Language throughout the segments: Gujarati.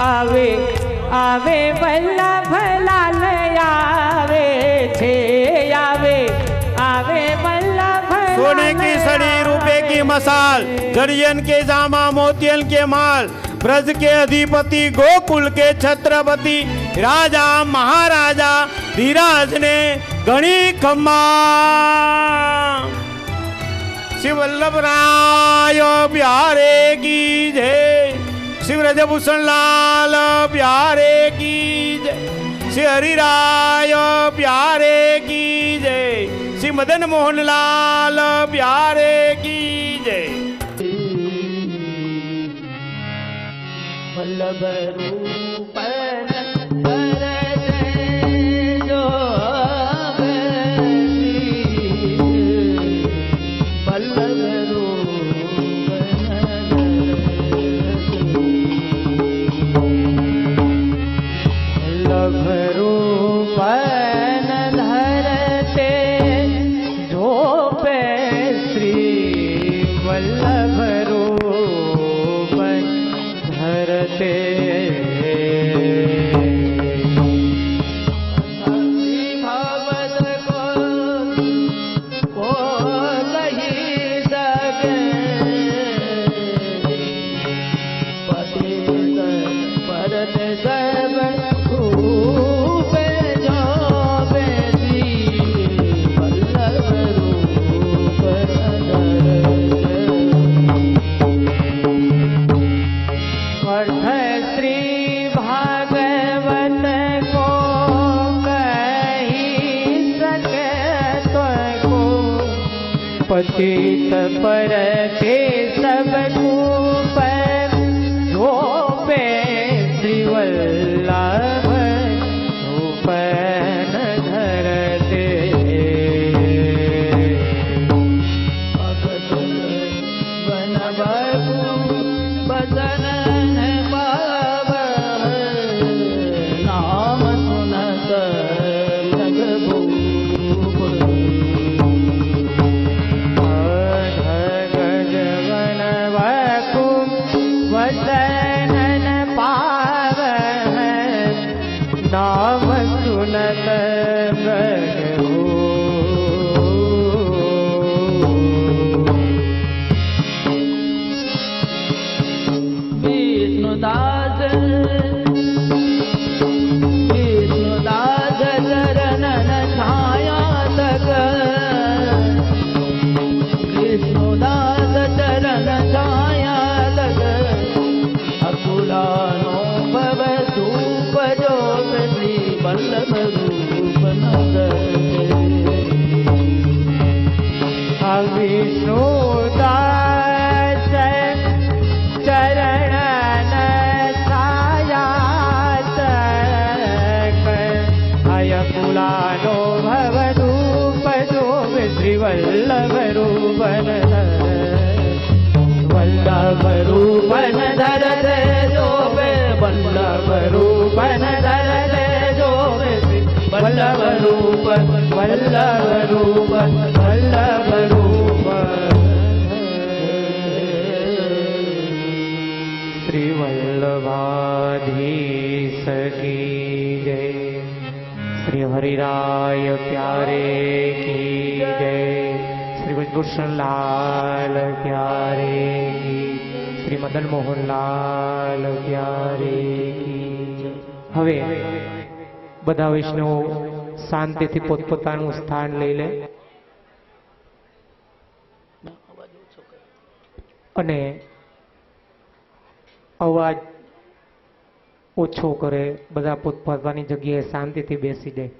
आवे आवे वल्लभ लाल आवे छे आवे आवे वल्लभ सोने की सड़ी रुपए की मसाल जरियन के जामा मोतियन के माल ब्रज के अधिपति गोकुल के छत्रपति राजा महाराजा धीराज ने गणी खम्मा श्री वल्लभ राय प्यारे की जय श्री ब्रजभूषण लाल प्यारे की जय श्री हरिराय प्यारे की जय श्री मदन मोहन लाल प्यारे की जय। वल्लभ रूप पतित पर के सब कूप गोपे श्री वल्लभ रूप धरते बन बदन नाम सुनत नाम सुनत विष्णुदास चरणन छाया तक विष्णुदास चरण छाया तक अकुलानो भव धूप जो श्री वल्लभ रूप नगर विष्णुदास चरणन छाया तक अयकुलानो भव धूप जो श्री वल्लभ रूप वल्लभ रूपन धरते जो वल्लभ रूपन धरते जो वल्लभ रूप वल्लभ रूप वल्लभ रूप श्री वल्लभाधीश की जय श्री हरिराय प्यारे की जय श्री ब्रजभूषण लाल प्यारे की श्री मदन मोहन लाल प्यारे की। હવે બધા વૈષ્ણવો શાંતિથી પોતપોતાનું સ્થાન લઈ લે અને અવાજ ઓછો કરે, બધા પોતપોતાની જગ્યાએ શાંતિથી બેસી જાય।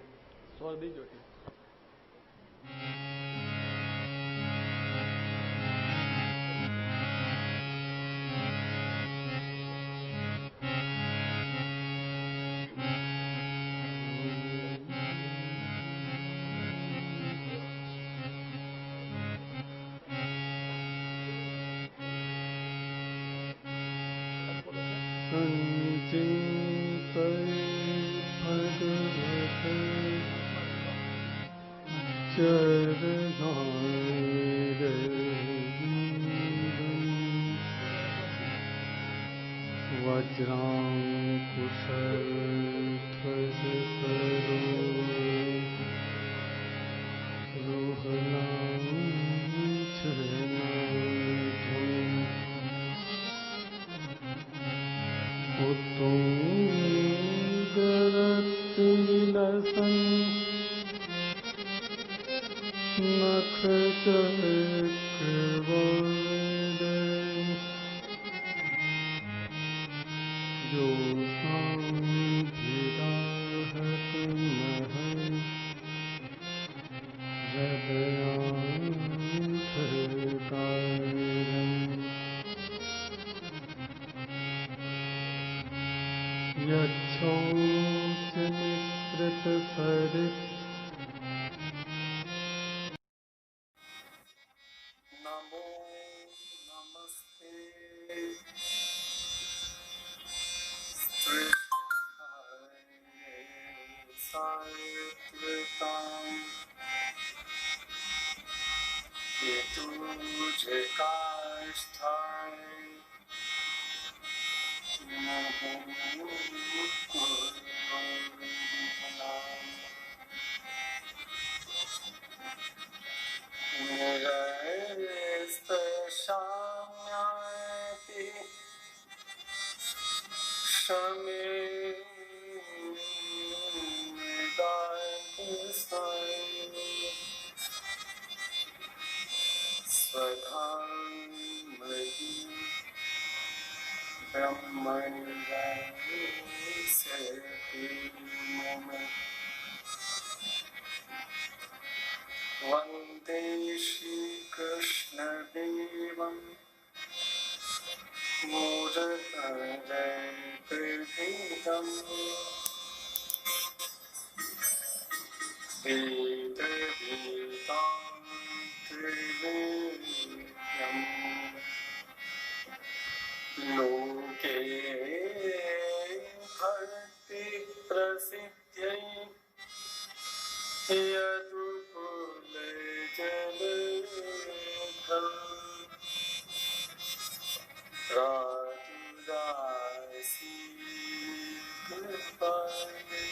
वज्रां चक्रवर्णं योऽसाङ्घ्रिताहतमहं हृदयान्तरकारम् यच्छोचनिसृतपरित् नमो नमस्ते सात्विकां ये तुझे काष्ठाय निरस्तशाम्याति शमे स्वधामहि ब्रह्मण्यसेति मम वन्दे श्रीकृष्णदेवं मोदकजयकृतितं वेदवेदां त्रिवेद्यम् लोके भक्ति प्रसिद्ध्यै यदुकुलजलधौ राजुदासी कृपायै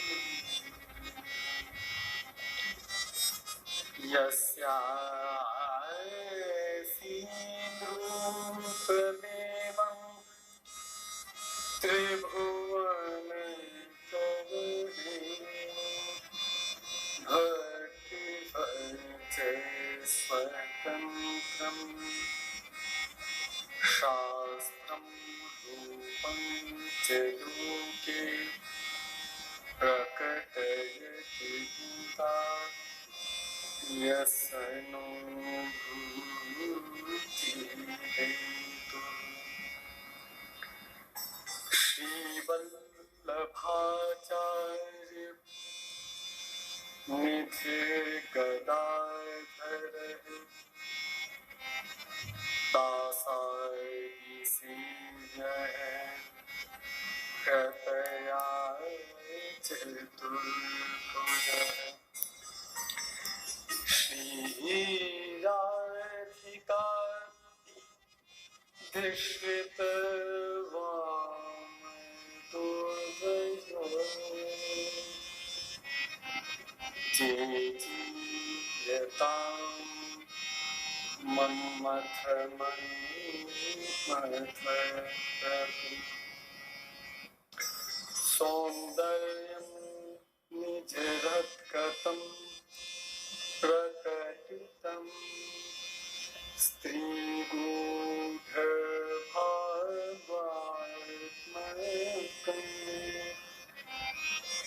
यस्यासीन्द्रूपदेवं त्रिभुवनतरणे भक्तिभर्चस्वतन्त्रं शास्त्रं रूपं च लोके प्रकटयति गीता यस्नो भूतिहेतुः श्रीवल्लभाचार्य निधिर्गदाधरः दासायि सेव्यः कृपया चतुर्भुजः श्रीराधिका जेजीयतां मन्मथमन्मथप्रभु सौन्दर्यं निजरत्कतं प्रकटितं स्त्रीगूढभावात्मकम्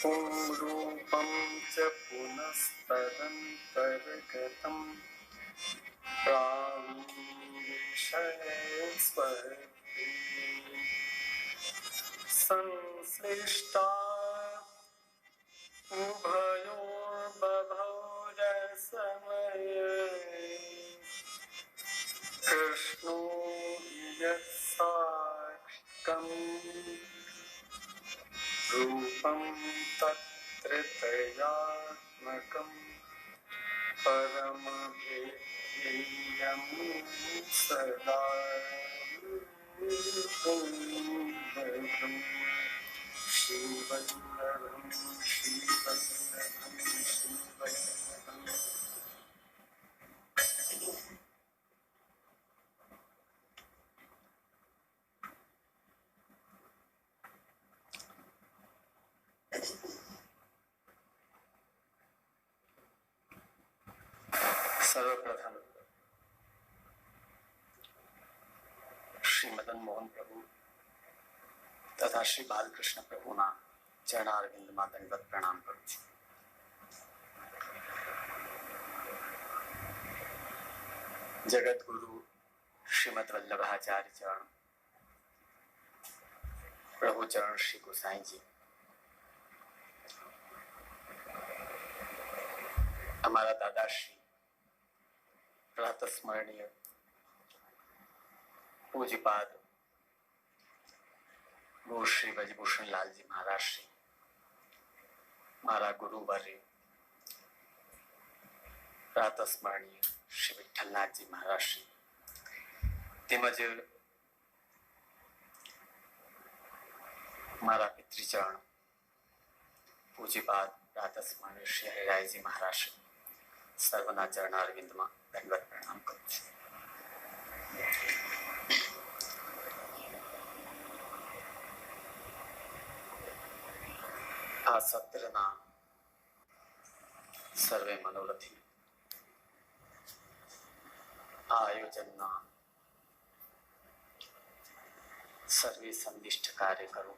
पुंरूपं च पुनस्तदन्तर्गतं प्रावीशयस्वपि संश्लिष्टा उभयोर्बभौ रसमये कृष्णो यत्साक्षिकम् रूपं तत्त्रितयात्मकं परमभेयं सदा श्रीवल्लभं सर्वप्रथम परम प्रभु तथा श्री बालकृष्ण प्रभुना चरणारविंदમાં दंडवत प्रणाम करूं છું. जगत गुरु श्रीमद वल्लभाचार्य चरण प्रभु चरण श्री गोसाई जी, हमारा दादा श्री प्रातस्मरणीय पूज्यपाद गुरु श्री ब्रजभूषण लाल जी महाराज श्री, मारा गुरुवर्य प्रातस्मरणीय श्री विठ्ठलनाथ जी महाराज श्री તેમજ મારા પિતૃચરણ પૂજ્યપાદ પ્રાતસ્મરણીય શ્રી હરિરાયજી મહારાજ શ્રી સર્વના ચરણારવિંદમાં દંડવત પ્રણામ કરું છું. આ સત્રના સર્વે મનોરથી આ આયોજનના सर्वे संदिष्ट कार्य करो.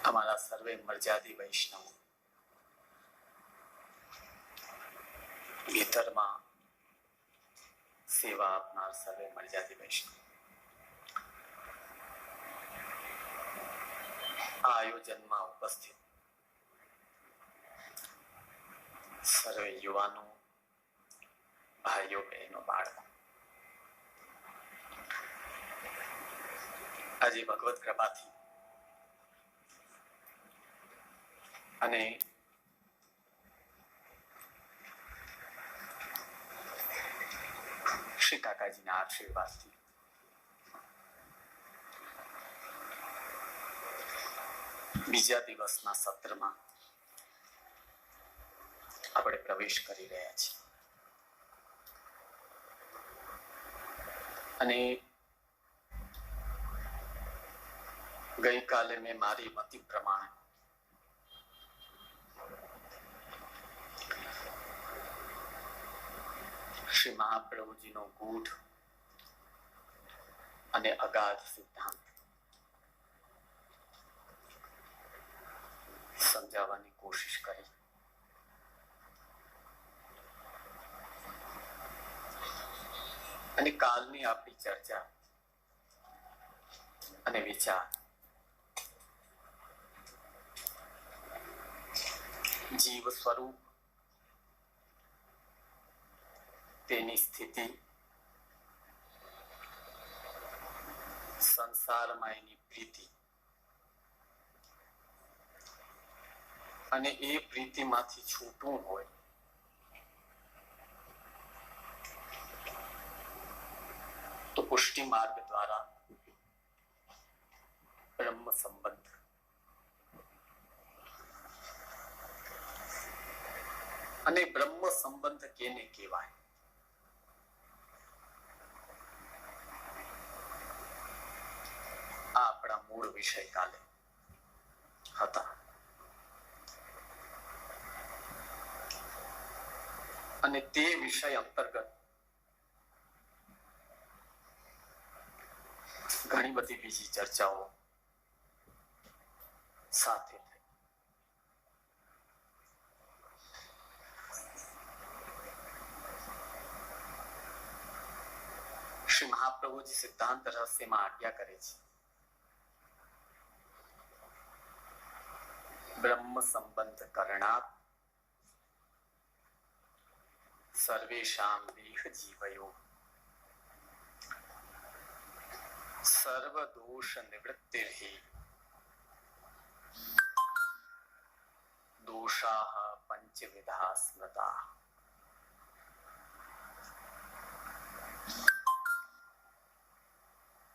हमारा सर्वे मर्यादी वैष्णव भीतर में सेवा अपनार सर्वे मर्यादी वैष्णव आयोजन में उपस्थित सर्वे युवानों, भाइयों बहनों, बाळको, आज भगवत कृपा थी अने श्री काकाजी ना आशीर्वाद थी बीजा दिवसना सत्र में આપણે પ્રવેશ કરી રહ્યા છીએ અને गई काले में मारी मति प्रमाण श्री महाप्रभु जी नो गूढ़ अने अगाध सिद्धांत समझावानी कोशिश करी. अने कालनी आपणी चर्चा अने विचार जीव स्वरूप, तेनी स्थिति, संसार में एनी प्रीति अने ए प्रीति माथी छूटू होय तो पुष्टि मार्ग द्वारा ब्रह्म संबंध अने ब्रह्म संबंध केने केवाय. आ अपना मूळ विषय काले हता अने ते विषय अंतर्गत घणी बधी बीजी चर्चाओ साथे थई. श्री महाप्रभु जी सिद्धांत रहस्य में आज्ञा करे छे ब्रह्म संबंध करणात् सर्वेषां देह जीवयो सर्व दोष निवृत्तिर्हि दोषाः पंचविधा स्मृताः.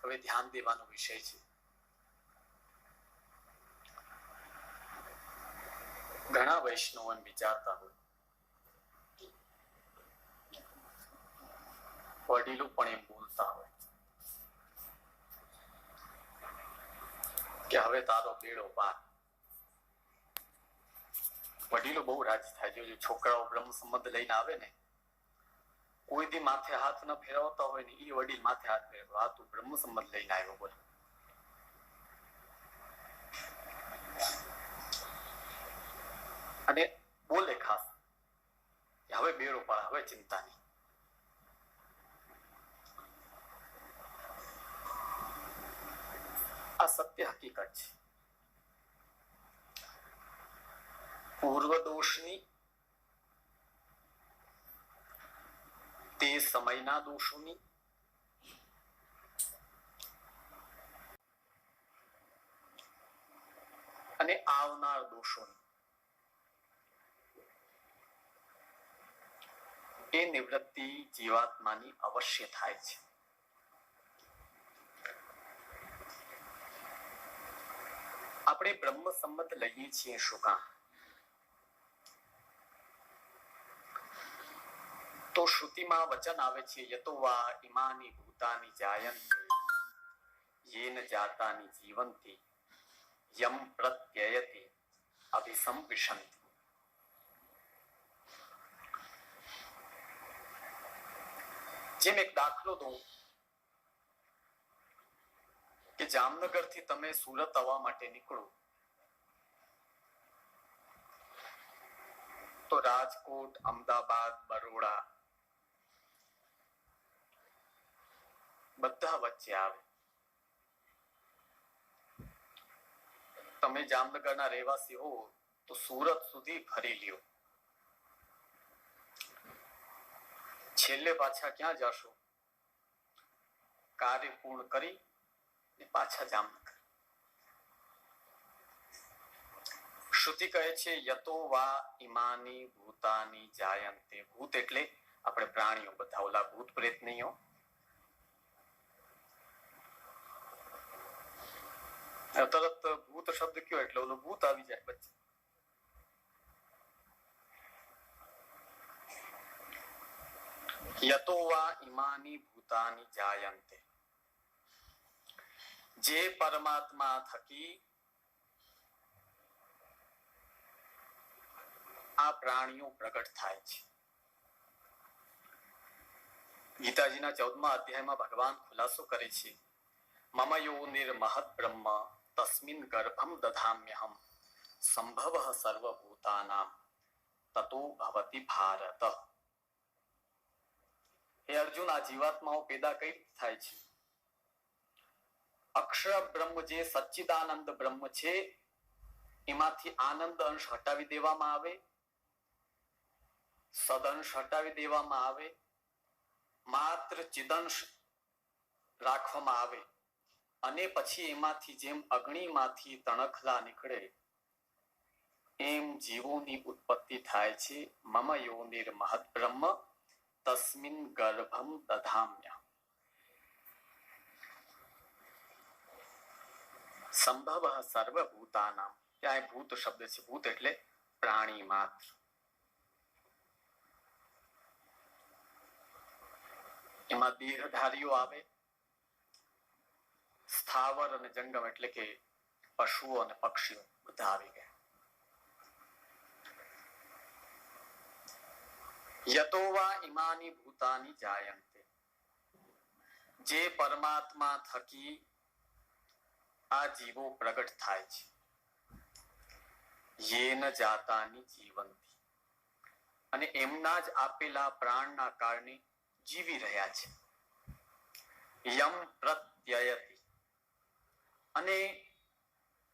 હવે ધ્યાન દેવાનો વિષય છે. ઘણા વૈષ્ણવો એમ વિચારતા હોય વડીલો પણ એમ બોલતા હોય કે હવે તારો બેડો પાર. વડીલો બહુ રાજી થાય. જો છોકરાઓ બ્રહ્મ સંબંધ લઈને આવે ને કોઈ દી માથે હાથ ન ફેરવતા હોય ને એ વડીલ માથે હાથ ફેરવતો, આ તું બ્રહ્મ સંબંધ લઈને આવ્યો બોલ. અને બોલે ખાસ કે હવે બેડો પાડ, હવે ચિંતા નહીં. આ સત્ય હકીકત છે. પૂર્વ દોષની, તે સમયના દોષોની અને આવનાર દોષોની એ નિવૃત્તિ જીવાત્માની અવશ્ય થાય છે. આપણે બ્રહ્મ સંમત લઈએ છીએ શું કામ? તો શ્રુતિમાં વચન આવે છે, યતો વા ઇમાની ભૂતાની જાયન્તે યેન જાતાની જીવંતિ યમ પ્રત્યયતિ અભિસંવિશંતિ. જેમ એક દાખલો દઉં કે જામનગર થી તમે સુરત આવવા માટે નીકળો તો રાજકોટ, અમદાવાદ, બરોડા બધા વચ્ચે આવે. તમે જામનગરના રહેવાસી હો તો સુરત સુધી ફરી લ્યો. છેલ્લે પાછા ક્યાં જશો? કાર્ય પૂર્ણ કરી પાછા જામનગર. શ્રુતિ કહે છે યતો વા ઇમાની ભૂતાની જાયંતે. ભૂત એટલે આપણે પ્રાણીઓ બધા, ઓલા ભૂત પ્રેત નહીં હો. તરત ભૂત શબ્દ કયો એટલે ઓલું ભૂત આવી જાય વચ્ચે. યતો વા ઇમાની ભૂતાની જાયંતે. જે પરમાત્મા થકી આ પ્રાણીઓ પ્રગટ થાય છે. ગીતાજીના 14મા અધ્યાયમાં ભગવાન ખુલાસો કરે છે, મમ યોનિર મહદ બ્રહ્મ તસ્મિન ગર્ભમ દધામ્યહમ સંભવઃ સર્વભૂતાનામ તતો ભવતિ ભારત. હે અર્જુન, આ જીવાત્માઓ પેદા કઈ રીતે થાય છે? અક્ષર બ્રહ્મ જે સચ્ચિદાનંદ બ્રહ્મ છે એમાંથી આનંદ અંશ હટાવી દેવામાં આવે, સદંશ હટાવી દેવામાં આવે, માત્ર ચિદંશ રાખવામાં આવે અને પછી એમાંથી જેમ અગ્નિમાંથી તણખલા નીકળે એમ જીવોની ઉત્પત્તિ થાય છે. મમ યોનિર મહદ બ્રહ્મ તસ્મિન ગર્ભમ દધામ્ય સંભવ સર્વભૂતાનામ. ત્યાં ભૂત શબ્દ છે. ભૂત એટલે પ્રાણી માત્ર. એમાં દેહધારીઓ આવે, સ્થાવર અને જંગમ એટલે કે પશુઓ અને પક્ષીઓ બધા આવી ગયા. યતો વા ઇમાની ભૂતાની જાયંતે. જે પરમાત્મા થકી આ જીવો પ્રગટ થાય છે. યેન જાતાની જીવંતિ. અને એમના જ આપેલા પ્રાણના કારણે જીવી રહ્યા છે. યમ પ્રત્યયતિ. અને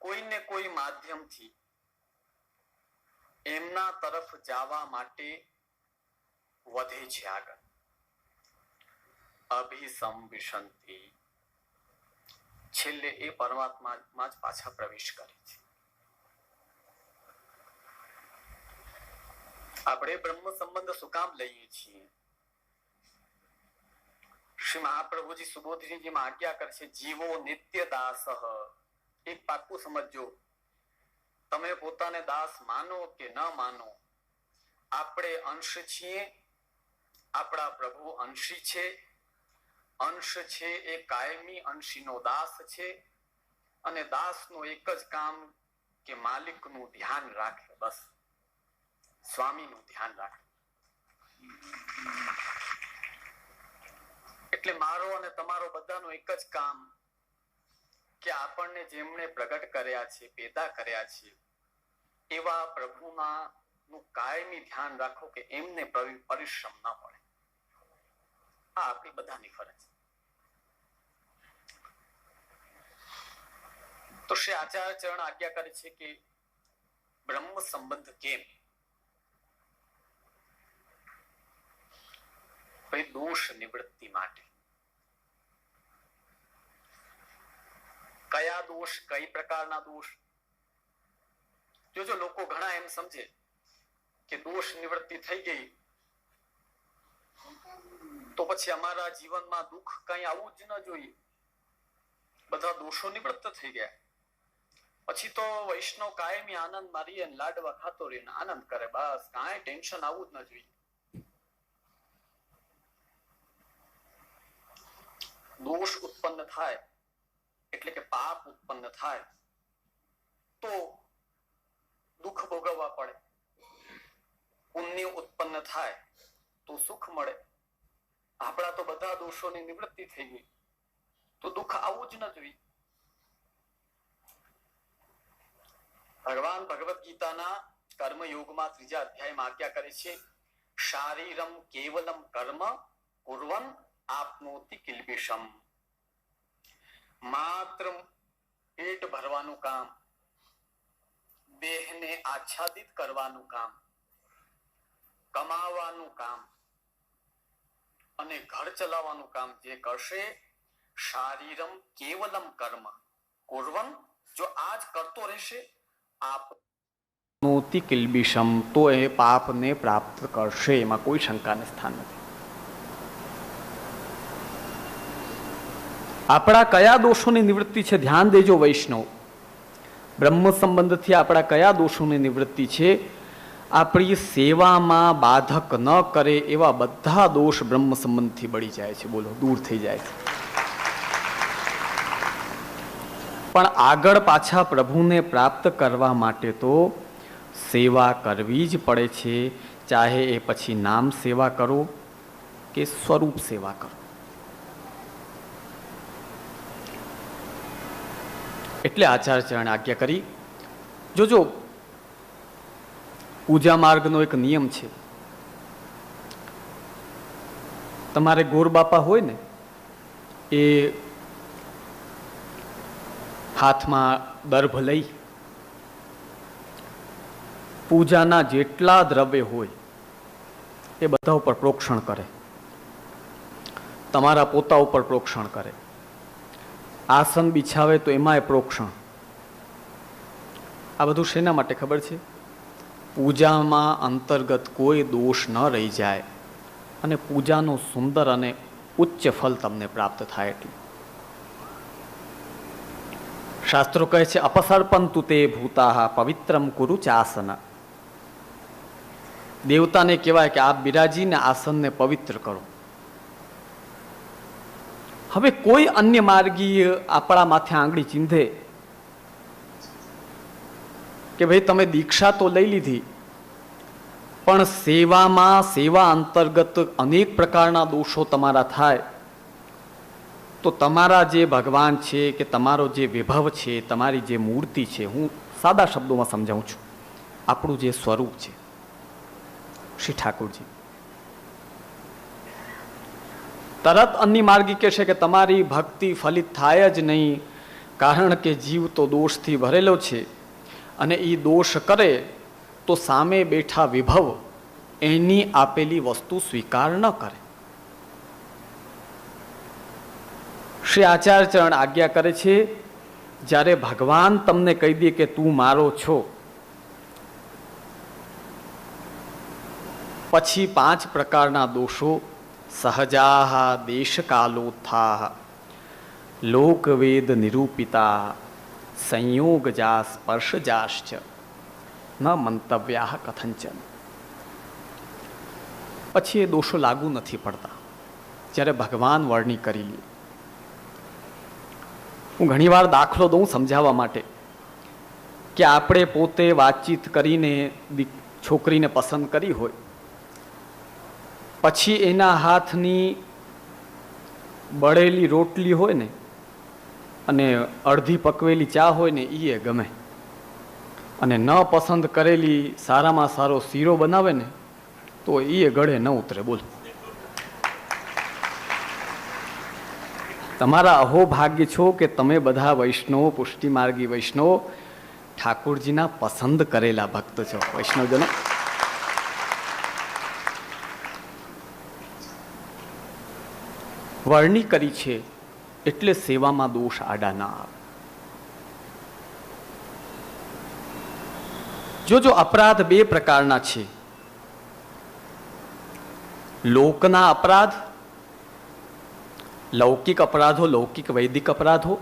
કોઈને કોઈ માધ્યમથી એમના તરફ જવા માટે વધે છે આગળ. અભિસંવિશંતિ. છેલ્લે એ પરમાત્મામાં જ પાછા પ્રવેશ કરે છે. આપણે બ્રહ્મ સંબંધ શું કામ લઈએ છીએ? શ્રી મહાપ્રભુજી સુબોધજીમાં આજ્ઞા કરશે, જીવો નિત્ય દાસ. એક પાકું સમજો, તમે પોતાને દાસ માનો કે ન માનો, આપણે અંશ છીએ, આપણા પ્રભુ અંશી છે. અંશ છે એ કાયમી અંશીનો દાસ છે અને દાસનું એક જ કામ કે માલિકનું ધ્યાન રાખે, બસ સ્વામીનું ધ્યાન રાખે. એટલે મારો અને તમારો બધાનું એક જ કામ કે આપણને જેમણે પ્રગટ કર્યા છે, પેદા કર્યા છે, એવા પ્રભુના નું કાયમી ધ્યાન રાખો કે એમને પરિશ્રમ ન પડે. આ આપણી બધાની ફરજ. તો શ્રી આચાર્ય ચરણ આજ્ઞા કરે છે કે બ્રહ્મ સંબંધ કેમ? ભાઈ દોષ નિવૃત્તિ માટે. કયા દોષ, કઈ પ્રકારના દોષ? જો લોકો ઘણા એમ સમજે કે દોષ નિવૃત્તિ થઈ ગઈ તો પછી અમારા જીવનમાં દુઃખ કઈ આવવું જ ન જોઈએ, બધા દોષો નિવૃત્ત થઈ ગયા, પછી તો વૈષ્ણવ કાયમી આનંદ મારી અને લાડવા ખાતો રહીને આનંદ કરે, બસ કાંઈ ટેન્શન આવવું જ ન જોઈએ. દોષ ઉત્પન્ન થાય એટલે કે પાપ ઉત્પન્ન થાય તો દુઃખ ભોગવવા પડે. પુણ્ય ઉત્પન્ન થાય તો સુખ મળે. આપણા તો બધા દોષોની નિવૃત્તિ થઈ ગઈ તો દુઃખ આવવું જ ન જોઈએ. ભગવાન ભગવદ ગીતાના કર્મયોગમાં 3જા અધ્યાયમાં આજ્ઞા કરે છે, શારીરમ કેવલમ કર્મ કુર્વન આપનોતિ કિલ્બિષમ. માત્ર પેટ ભરવાનું કામ, દેહને આચ્છાદિત કરવાનું કામ, કમાવાનું કામ અને ઘર ચલાવવાનું કામ જે કરશે, શારીરમ કેવલમ કર્મ કુર્વન, જો આજ કરતો રહેશે, આપનોતિ કિલ્બિષમ, તો એ પાપને પ્રાપ્ત કરશે, એમાં કોઈ શંકાને સ્થાન નથી. આપણા કયા દોષોની નિવૃત્તિ છે? ધ્યાન દેજો વૈષ્ણવ. બ્રહ્મ સંબંધથી આપણા કયા દોષોની નિવૃત્તિ છે? આપણી સેવામાં બાધક ન કરે એવા બધા દોષ બ્રહ્મ સંબંધથી બળી જાય છે. બોલો, દૂર થઈ જાય છે. પણ આગળ પાછા પ્રભુને પ્રાપ્ત કરવા માટે તો સેવા કરવી જ પડે છે, ચાહે એ પછી નામ સેવા કરો કે સ્વરૂપ સેવા કરો. એટલે આચાર્ય ચરણે આજ્ઞા કરી. જોજો, પૂજા માર્ગનો એક નિયમ છે. તમારે ગોર બાપા હોય ને, એ હાથમાં દર્ભ લઈ પૂજાના જેટલા દ્રવ્ય હોય એ બધા ઉપર પ્રોક્ષણ કરે, તમારા પોતા ઉપર પ્રોક્ષણ કરે, આસન બિછાવે તો એમાંય પ્રોક્ષણ. આ બધું શેના માટે ખબર છે? પૂજામાં અંતર્ગત કોઈ દોષ ન રહી જાય અને પૂજાનું સુંદર અને ઉચ્ચ ફલ તમને પ્રાપ્ત થાય. એટલે શાસ્ત્રો કહે છે, અપસર્પંતુ તે ભૂતાહ પવિત્રમ કુરુ ચાસન. દેવતાને કહેવાય કે આપ બિરાજીને આસનને પવિત્ર કરો. હવે કોઈ અન્ય માર્ગી આપણા માથે આંગળી ચીંધે કે ભાઈ તમે દીક્ષા તો લઈ લીધી, પણ સેવામાં, સેવા અંતર્ગત અનેક પ્રકારના દોષો તમારા થાય, તો તમારા જે ભગવાન છે કે તમારો જે વિભવ છે, તમારી જે મૂર્તિ છે, હું સાદા શબ્દોમાં સમજાવું છું, આપણું જે સ્વરૂપ છે શ્રી ઠાકોરજી, તરત અન્ય માર્ગી કહેશે કે તમારી ભક્તિ ફલિત થાય જ નહીં, કારણ કે જીવ તો દોષથી ભરેલો છે અને એ દોષ કરે તો સામે બેઠા વિભવ એની આપેલી વસ્તુ સ્વીકાર ન કરે. શ્રી આચાર્ય ચરણ આજ્ઞા કરે છે, જ્યારે ભગવાન તમને કહી દે કે તું મારો છો, પછી 5 પ્રકારના દોષો, સહજાહ દેશકાલોત્થાહ લોકવેદ નિરૂપિતા સંયોગજા સ્પર્શજાશ્ચ ન મંતવ્યાહ કથંચન. પછી એ દોષો લાગુ નથી પડતા જ્યારે ભગવાન વર્ણિ કરી લે. હું ઘણીવાર દાખલો દઉં સમજાવવા માટે કે આપણે પોતે વાતચીત કરીને છોકરીને પસંદ કરી હોય, પછી એના હાથની બળેલી રોટલી હોય ને અને અડધી પકવેલી ચા હોય ને એ ગમે, અને ન પસંદ કરેલી સારામાં સારો શીરો બનાવે ને તો એ ગળે ન ઉતરે. બોલો, તમારા અહોભાગ્ય છો કે તમે બધા વૈષ્ણવો, પુષ્ટિમાર્ગી વૈષ્ણવો, ઠાકોરજીના પસંદ કરેલા ભક્ત છો. વૈષ્ણવજનો, વર્ણી કરી છે એટલે સેવામાં દોષ આડા ના આવે. જો અપરાધ બે પ્રકારના છે, લોકના અપરાધ, લૌકિક અપરાધો, લૌકિક વૈદિક અપરાધો,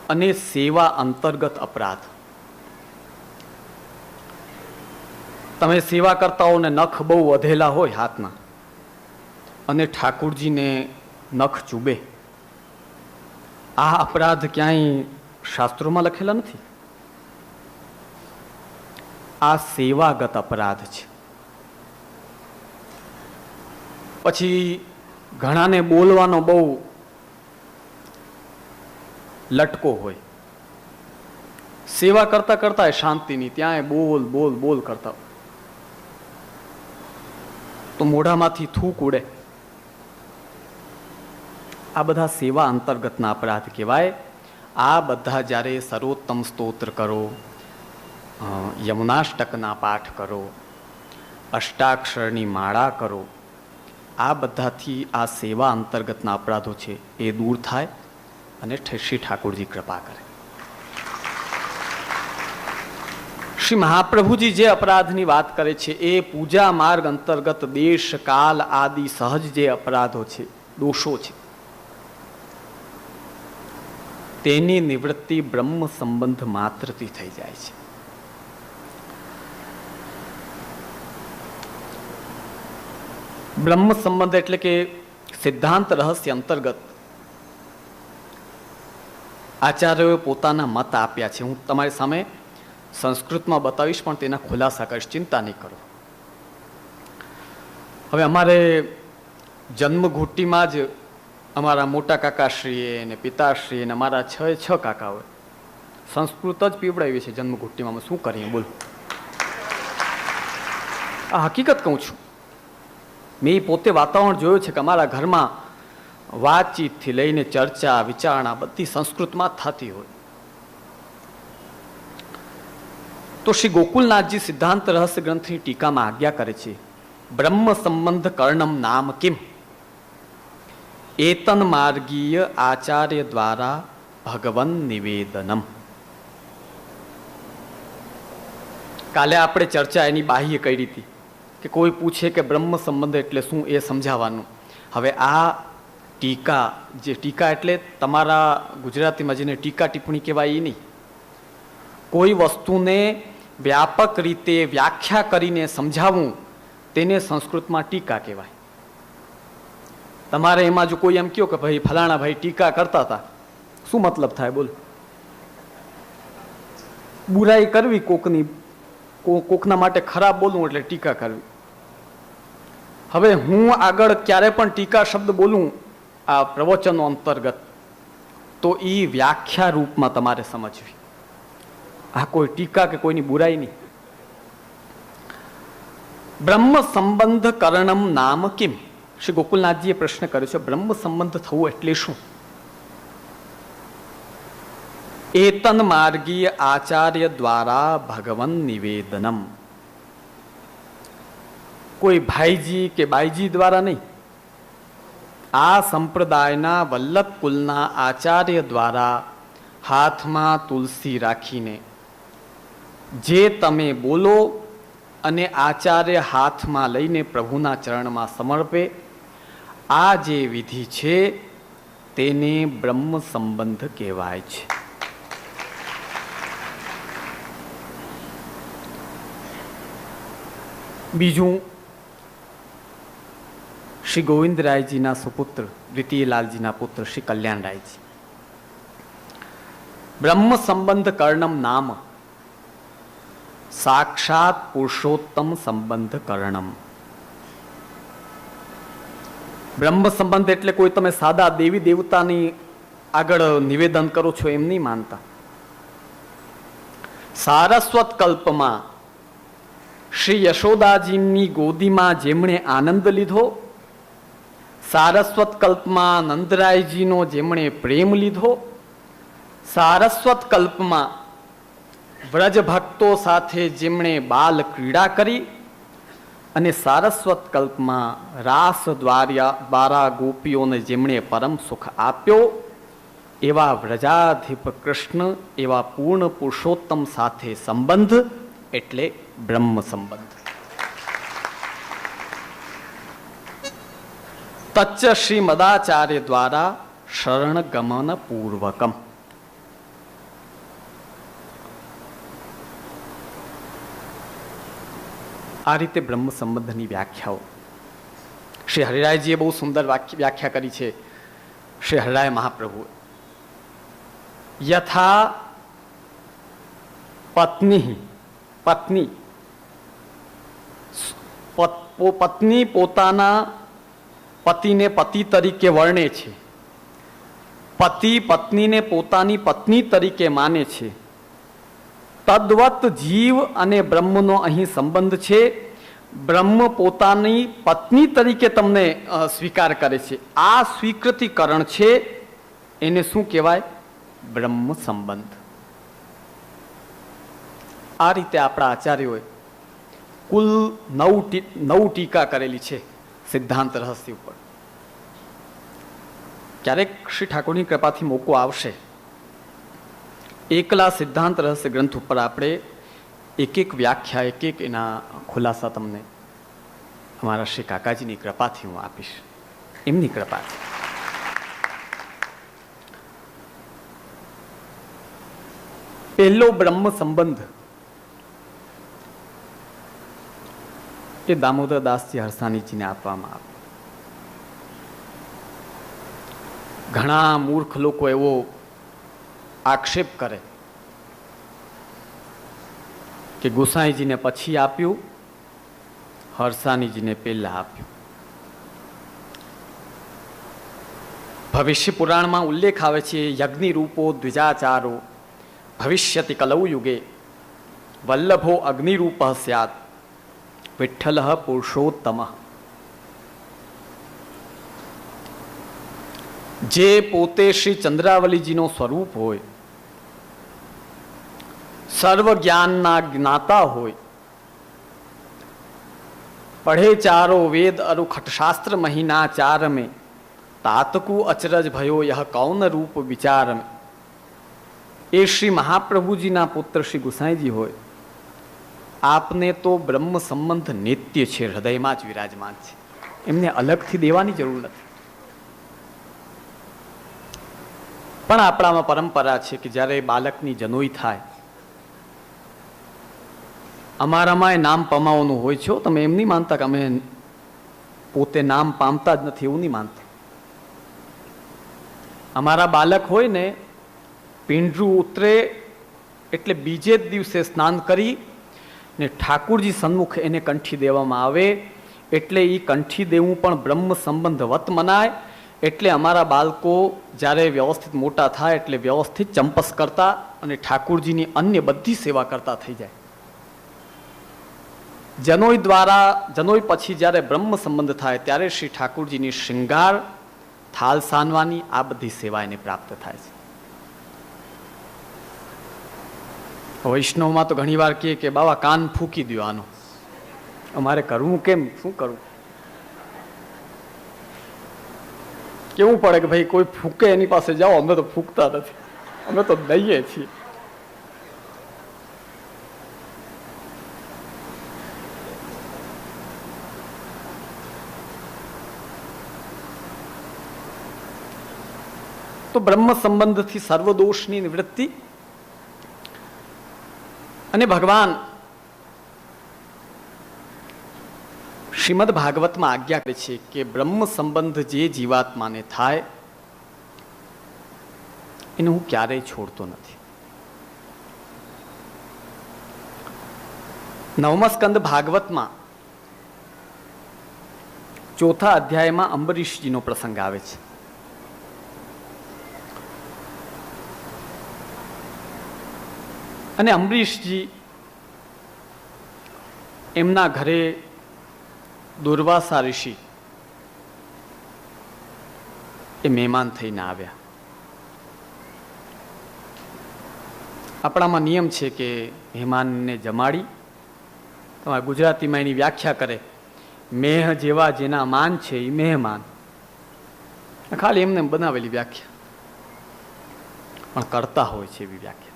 અને સેવા અંતર્ગત અપરાધ. તમે સેવા કરતા હો ને નખ બહુ વધેલા હોય હાથના અને ઠાકોરજીને નખ ચૂબે, આ અપરાધ ક્યાંય શાસ્ત્રોમાં લખેલા નથી. આ સેવાગત અપરાધ છે. પછી ઘણાને બોલવાનો બહુ લટકો હોય, સેવા કરતા કરતા શાંતિની, ત્યાં બોલ બોલ બોલ કરતા, તો મોઢામાંથી થૂક ઉડે. આ બધા સેવા અંતર્ગતના અપરાધ કહેવાય. આ બધા જ્યારે સર્વોત્તમ સ્તોત્ર કરો, યમુનાષ્ટકના પાઠ કરો, અષ્ટાક્ષરની માળા કરો, આ બધાથી આ સેવા અંતર્ગતના અપરાધો છે એ દૂર થાય અને શ્રી ઠાકોરજી કૃપા કરે. શ્રી મહાપ્રભુજી જે અપરાધની વાત કરે છે એ પૂજા માર્ગ અંતર્ગત દેશ કાલ આદિ સહજ જે અપરાધો છે, દોષો છે, તેની નિવૃત્તિ બ્રહ્મ સંબંધ માત્રથી થઈ જાય છે. બ્રહ્મ સંબંધ એટલે કે સિદ્ધાંત રહસ્ય અંતર્ગત આચાર્યોએ પોતાના મત આપ્યા છે. હું તમારી સામે સંસ્કૃતમાં બતાવીશ, પણ તેના ખુલાસા કરીશ, ચિંતા નહીં કરો. હવે અમારે જન્મઘૂંટીમાં જ અમારા મોટા કાકાશ્રીએ અને પિતાશ્રીએ અને અમારા 6 કાકાઓએ સંસ્કૃત જ પીવડાવી છે જન્મઘૂંટીમાં. શું કરીએ બોલો? આ હકીકત કહું છું. મેં પોતે વાતાવરણ જોયું છે કે અમારા ઘરમાં વાતચીતથી લઈને ચર્ચા વિચારણા બધી સંસ્કૃતમાં જ થતી હોય. તો શ્રી ગોકુલનાથજી સિદ્ધાંત રહસ્ય ગ્રંથની ટીકામાં આજ્ઞા કરે છે, બ્રહ્મ સંબંધ કર્ણમ નામ કિમ એતન માર્ગીય આચાર્ય દ્વારા ભગવન નિવેદનમ. કાલે આપણે ચર્ચા એની બાહ્ય કરી હતી કે કોઈ પૂછે કે બ્રહ્મ સંબંધ એટલે શું, એ સમજાવવાનું. હવે આ ટીકા, જે ટીકા એટલે તમારા ગુજરાતીમાં જેને ટીકા ટિપ્પણી કહેવાય એ નહીં, કોઈ વસ્તુને વ્યાપક રીતે વ્યાખ્યા કરીને સમજાવવું તેને સંસ્કૃતમાં ટીકા કહેવાય. તમારે એમાં જો કોઈ એમ કહ્યું કે ભાઈ ફલાણા ભાઈ ટીકા કરતા હતા, શું મતલબ થાય બોલો? બુરાઈ કરવી કોકની, કોકના માટે ખરાબ બોલવું એટલે ટીકા કરવી. હવે હું આગળ ક્યારે પણ ટીકા શબ્દ બોલું આ પ્રવચનો અંતર્ગત, તો એ વ્યાખ્યા રૂપમાં તમારે સમજવી. આ કોઈ ટીકા કે કોઈની બુરાઈ નહીં. બ્રહ્મ સંબંધ કર્ણમ નામ કિમ? શ્રી ગોકુલનાથજીએ પ્રશ્ન કર્યો છે, બ્રહ્મ સંબંધ થવું એટલે શું? એતન માર્ગીય આચાર્ય દ્વારા ભગવન નિવેદનમ. કોઈ ભાઈજી કે બાઈજી દ્વારા નહીં, આ સંપ્રદાયના વલ્લભ કુલના આચાર્ય દ્વારા હાથમાં તુલસી રાખીને જે તમે બોલો અને આચાર્ય હાથમાં લઈને પ્રભુના ચરણમાં સમર્પે, આ જે વિધિ છે તેને બ્રહ્મ સંબંધ કહેવાય છે. બીજું, શ્રી ગોવિંદરાયજીના સુપુત્ર દ્વિતીયલાલજીના પુત્ર શ્રી કલ્યાણરાયજી, બ્રહ્મ સંબંધ કર્ણમ નામ સાક્ષાત પુરુષોત્તમ સંબંધ કર્ણમ. બ્રહ્મ સંબંધ એટલે કોઈ તમે સાદા દેવી દેવતાની આગળ નિવેદન કરો છો એમ નહીં માનતા. સારસ્વત કલ્પમાં શ્રી યશોદાજીની ગોદીમાં જેમણે આનંદ લીધો, સારસ્વત કલ્પમાં નંદરાયજીનો જેમણે પ્રેમ લીધો, સારસ્વત કલ્પમાં વ્રજ ભક્તો સાથે જેમણે બાલ ક્રીડા કરી અને સારસ્વત કલ્પમાં રાસ દ્વારા ગોપીઓને જેમણે પરમ સુખ આપ્યો, એવા વ્રજાધિપ કૃષ્ણ, એવા પૂર્ણ પુરુષોત્તમ સાથે સંબંધ એટલે બ્રહ્મ સંબંધ. તચ્ચ શ્રી મદાચાર્ય દ્વારા શરણ ગમન પૂર્વકમ. આ રીતે બ્રહ્મ સંબંધની વ્યાખ્યાઓ શ્રી હરિરાયજીએ બહુ સુંદર વ્યાખ્યા કરી છે. શ્રી હરિરાય મહાપ્રભુએ યથા પત્ની પોતાના પતિને પતિ તરીકે વર્ણે છે, પતિ પત્નીને પોતાની પત્ની તરીકે માને છે, તદ્વત જીવ અને બ્રહ્મનો અહીં સંબંધ છે. બ્રહ્મ પોતાની પત્ની તરીકે તમને સ્વીકાર કરે છે. આ સ્વીકૃતિકરણ છે, એને શું કહેવાય? બ્રહ્મ સંબંધ. આ રીતે આપણા આચાર્યોએ કુલ 9 ટીકા કરેલી છે સિદ્ધાંત રહસ્ય ઉપર. ક્યારેક શ્રી ઠાકોરની કૃપાથી મોકો આવશે, એકલા સિદ્ધાંત રહસ્ય ગ્રંથ ઉપર આપણે એક વ્યાખ્યા, એક એના ખુલાસા તમને અમારા શ્રી કાકાજીની કૃપાથી હું આપીશ, એમની કૃપાથી. પહેલો બ્રહ્મ સંબંધ એ દામોદર દાસજી હરસાણીજીને આપવામાં આવ્યો. ઘણા મૂર્ખ લોકો એવો આક્ષેપ કરે કે ગોસાઈજીને પછી આપ્યું, હરસાણીજીને પહેલા આપ્યું. ભવિષ્ય પુરાણમાં ઉલ્લેખ આવે છે, યજ્ઞ રૂપો દ્વિજાચારો ભવિષ્યતિ કલૌ યુગે વલ્લભો અગ્નિરૂપ સ્યાત વિઠ્ઠલ પુરુષોત્તમ. જે પોતે શ્રી ચંદ્રાવલીજીનો સ્વરૂપ હોય, સર્વ જ્ઞાનના જ્ઞાતા હોય, પઢે ચારો વેદ અરુ ખટશાસ્ત્ર મહિના ચાર में તાતકુ અચરજ ભયો યહ કૌન રૂપ વિચાર में. એ શ્રી મહાપ્રભુજીના પુત્ર શ્રી ગુસાઈજી હોય, આપને તો બ્રહ્મ સંબંધ નિત્ય છે, હૃદયમાં જ વિરાજમાન છે, એમને અલગથી દેવાની જરૂર નથી. પણ આપણામાં પરંપરા છે કે જ્યારે બાળકની જનોઈ થાય, અમારામાં નામ પમાવાનું હોય છે. તમે એમ નહીં માનતા કે અમે પોતે નામ પામતા જ નથી, એવું નહીં માનતા. અમારા બાળક હોય ને, પીંડરું ઉતરે એટલે બીજે જ દિવસે સ્નાન કરી ને ઠાકુરજી સન્મુખ એને કંઠી દેવામાં આવે, એટલે એ કંઠી દેવું પણ બ્રહ્મ સંબંધ વત મનાય. એટલે અમારા બાળકો જ્યારે વ્યવસ્થિત મોટા થાય એટલે વ્યવસ્થિત ચંપસ કરતા અને ઠાકુરજીની અન્ય બધી સેવા કરતા થઈ જાય. જનોઈ પછી જ્યારે બ્રહ્મ સંબંધ થાય ત્યારે શ્રી ઠાકુરજીની શૃંગાર, થાલ સાનવાની આ બધી સેવા એને પ્રાપ્ત થાય છે. વૈષ્ણવમાં તો ઘણી વાર કહે કે બાબા કાન ફૂંકી દો આનો. અમારે કરવું કેમ, શું કરવું? કેવું પડે કે ભાઈ કોઈ ફૂંકે એની પાસે જાઓ, અમે તો ફૂંકતા નથી, અમે તો દઈએ છીએ. તો બ્રહ્મ સંબંધથી સર્વદોષની નિવૃત્તિ. અને ભગવાન શ્રીમદ ભાગવતમાં આજ્ઞા કરે છે કે બ્રહ્મ સંબંધ જે જીવાત્માને થાય એને હું ક્યારેય છોડતો નથી. 9મા સ્કંદ ભાગવતમાં ચોથા અધ્યાયમાં અંબરીશજીનો પ્રસંગ આવે છે. અને અંબરીશજી એમના ઘરે દુર્વાસા ઋષિ એ મહેમાન થઈને આવ્યા. આપણામાં નિયમ છે કે મહેમાનને જમાડી, તમારા ગુજરાતીમાં એની વ્યાખ્યા કરે, મેહ જેવા જેના માન છે એ મહેમાન. ખાલી એમને બનાવેલી વ્યાખ્યા, પણ કરતા હોય છે એવી વ્યાખ્યા.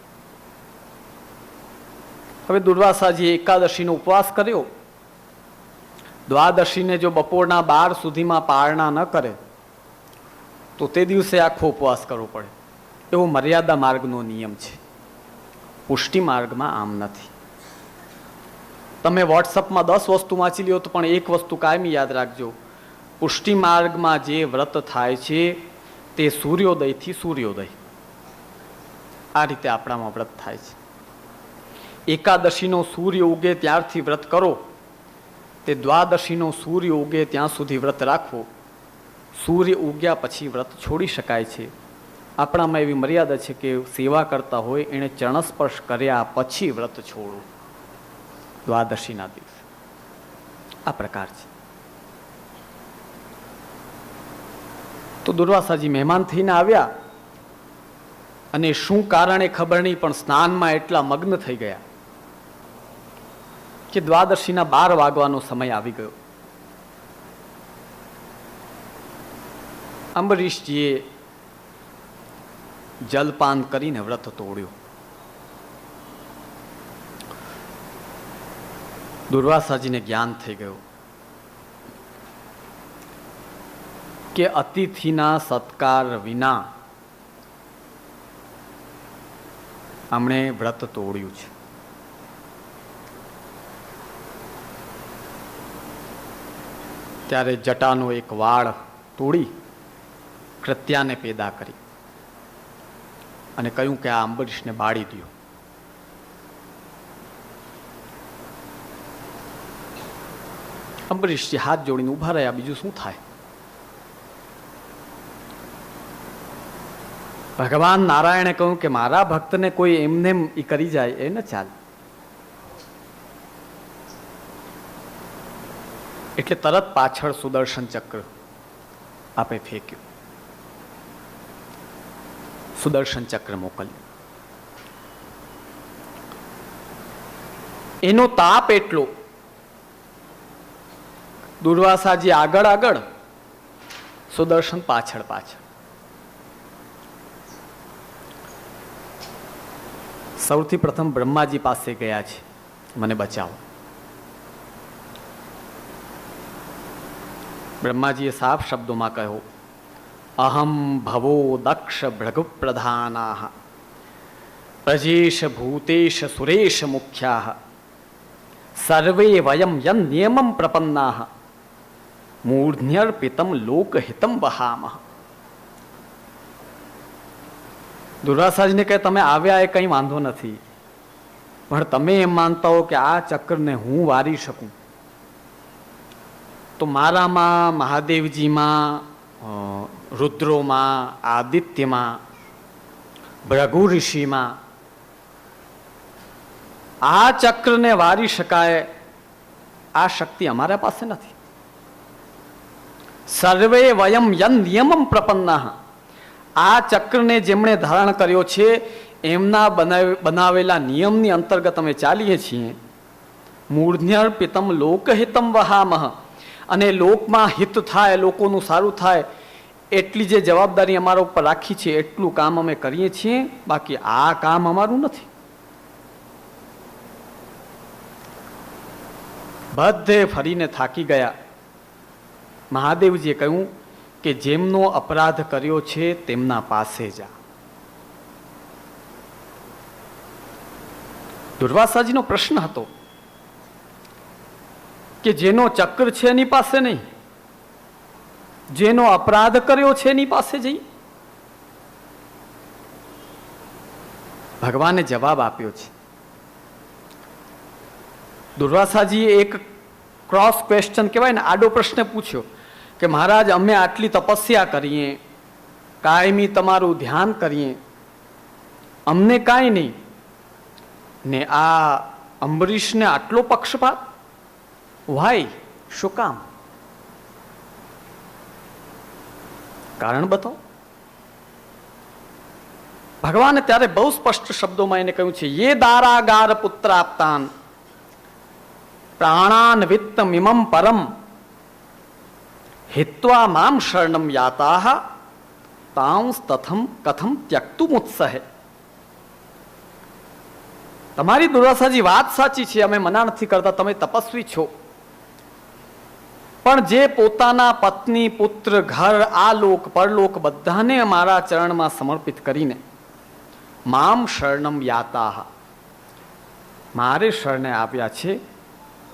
હવે દુર્વાસાજીએ એકાદશીનો ઉપવાસ કર્યો. દ્વાદશીને જો બપોરના 12 સુધીમાં પારણા ન કરે તો તે દિવસે આખો ઉપવાસ કરવો પડે. એવો મર્યાદા માર્ગનો નિયમ છે. પુષ્ટિ માર્ગમાં આમ નથી. તમે વોટ્સઅપમાં 10 વસ્તુ વાંચી લ્યો તો પણ એક વસ્તુ કાયમી યાદ રાખજો, પુષ્ટિ માર્ગમાં જે વ્રત થાય છે તે સૂર્યોદયથી સૂર્યોદય, આ રીતે આપણામાં વ્રત થાય છે. એકાદશીનો સૂર્ય ઉગે ત્યારથી વ્રત કરો, તે દ્વાદશીનો સૂર્ય ઉગે ત્યાં સુધી વ્રત રાખવો. સૂર્ય ઉગ્યા પછી વ્રત છોડી શકાય છે. આપણામાં એવી મર્યાદા છે કે સેવા કરતા હોય એણે ચરણસ્પર્શ કર્યા પછી વ્રત છોડવું દ્વાદશીના દિવસે. આ પ્રકાર છે. તો દુર્વાસાજી મહેમાન થઈને આવ્યા અને શું કારણે ખબર નહીં, પણ સ્નાનમાં એટલા મગ્ન થઈ ગયા કે દ્વાદશીના 12 વાગવાનો સમય આવી ગયો. અંબરીશજીએ જલપાન કરીને વ્રત તોડ્યું. દુર્વાસાજીને જ્ઞાન થઈ ગયું કે અતિથિના સત્કાર વિના આમણે વ્રત તોડ્યું છે. ત્યારે જટાનો એક વાળ તોડી કૃત્યાને પેદા કરી અને કહ્યું કે આ અંબરીશને બાળી દો. અંબરીશજી હાથ જોડીને ઊભા રહ્યા, બીજું શું થાય? ભગવાન નારાયણે કહ્યું કે મારા ભક્તને કોઈ એમને ઈ કરી જાય એ ન ચાલે. એટલે તરત પાછળ સુદર્શન ચક્ર આપે ફેંક્યું, સુદર્શન ચક્ર મોકલ્યું. એનો તાપ એટલો, દુર્વાસાજી આગળ આગળ, સુદર્શન પાછળ પાછળ. સૌથી પ્રથમ બ્રહ્માજી પાસે ગયા છે, મને બચાવો. બ્રહ્માજીએ સાફ શબ્દોમાં કહ્યું, અહમ ભવો દક્ષ ભૃગુ પ્રધાના પ્રજેશ ભૂતેશ સુરેશ મુખ્યા સર્વે વયમ યન નિયમમ પ્રપન્ના મૂર્ધ્યર્પિતમ લોકહિતમ વહામઃ. દુર્વાસાજીને કહે, તમે આવ્યા એ કંઈ વાંધો નથી, પણ તમે એમ માનતા હો કે આ ચક્રને હું વારી શકું તો મારામાં, મહાદેવજીમાં, રુદ્રોમાં, આદિત્યમાં, ભૃગુ ઋષિમાં આ ચક્રને વારી શકાય આ શક્તિ અમારા પાસે નથી. સર્વે વયમ યન નિયમમ પ્રપન્ના, આ ચક્રને જેમણે ધારણ કર્યો છે એમના બનાવેલા નિયમની અંતર્ગત અમે ચાલીએ છીએ. મૂર્ધ્યર્પિતમ લોકહિતમ વહામઃ, અને લોકમાં હિત થાય, લોકોનું સારું થાય એટલી જે જવાબદારી અમારા ઉપર રાખી છે એટલું કામ અમે કરીએ છીએ, બાકી આ કામ અમારું નથી. બધે ફરીને થાકી ગયા. મહાદેવજીએ કહ્યું કે જેમનો અપરાધ કર્યો છે તેમના પાસે જા. દુર્વાસાજીનો પ્રશ્ન હતો કે જેનો ચક્ર છે એની પાસે નહીં, જેનો અપરાધ કર્યો છે એની પાસે જઈ. ભગવાને જવાબ આપ્યો છે. દુર્વાસાજીએ એક ક્રોસ ક્વેશ્ચન કહેવાય ને, આડો પ્રશ્ન પૂછ્યો. કે મહારાજ અમે આટલી તપસ્યા કરીએ, કાયમી તમારું ધ્યાન કરીએ, અમને કાંઈ નહીં, ને આ અંબરીશને આટલો પક્ષપાત, વાય, શું કામ? કારણ બતાવો. ભગવાને ત્યારે બહુ સ્પષ્ટ શબ્દોમાં એને કહ્યું છે, યે દારાગાર પુત્ર આપતાન પ્રાણાન વિત્તમિમમ પરમ હિત્વા મામ શરણમ યાતાહ તાંસ તથમ કથમ ત્યક્તુમુત્સહે. તમારી દુર્વાસાજી વાત સાચી છે, અમે મના નથી કરતા, તમે તપસ્વી છો, પણ જે પોતાના પત્ની, પુત્ર, ઘર, આ લોક પરલોક બધાને મારા ચરણમાં સમર્પિત કરીને મામ શરણમ યાતાહ, મારે શરણે આવ્યા છે,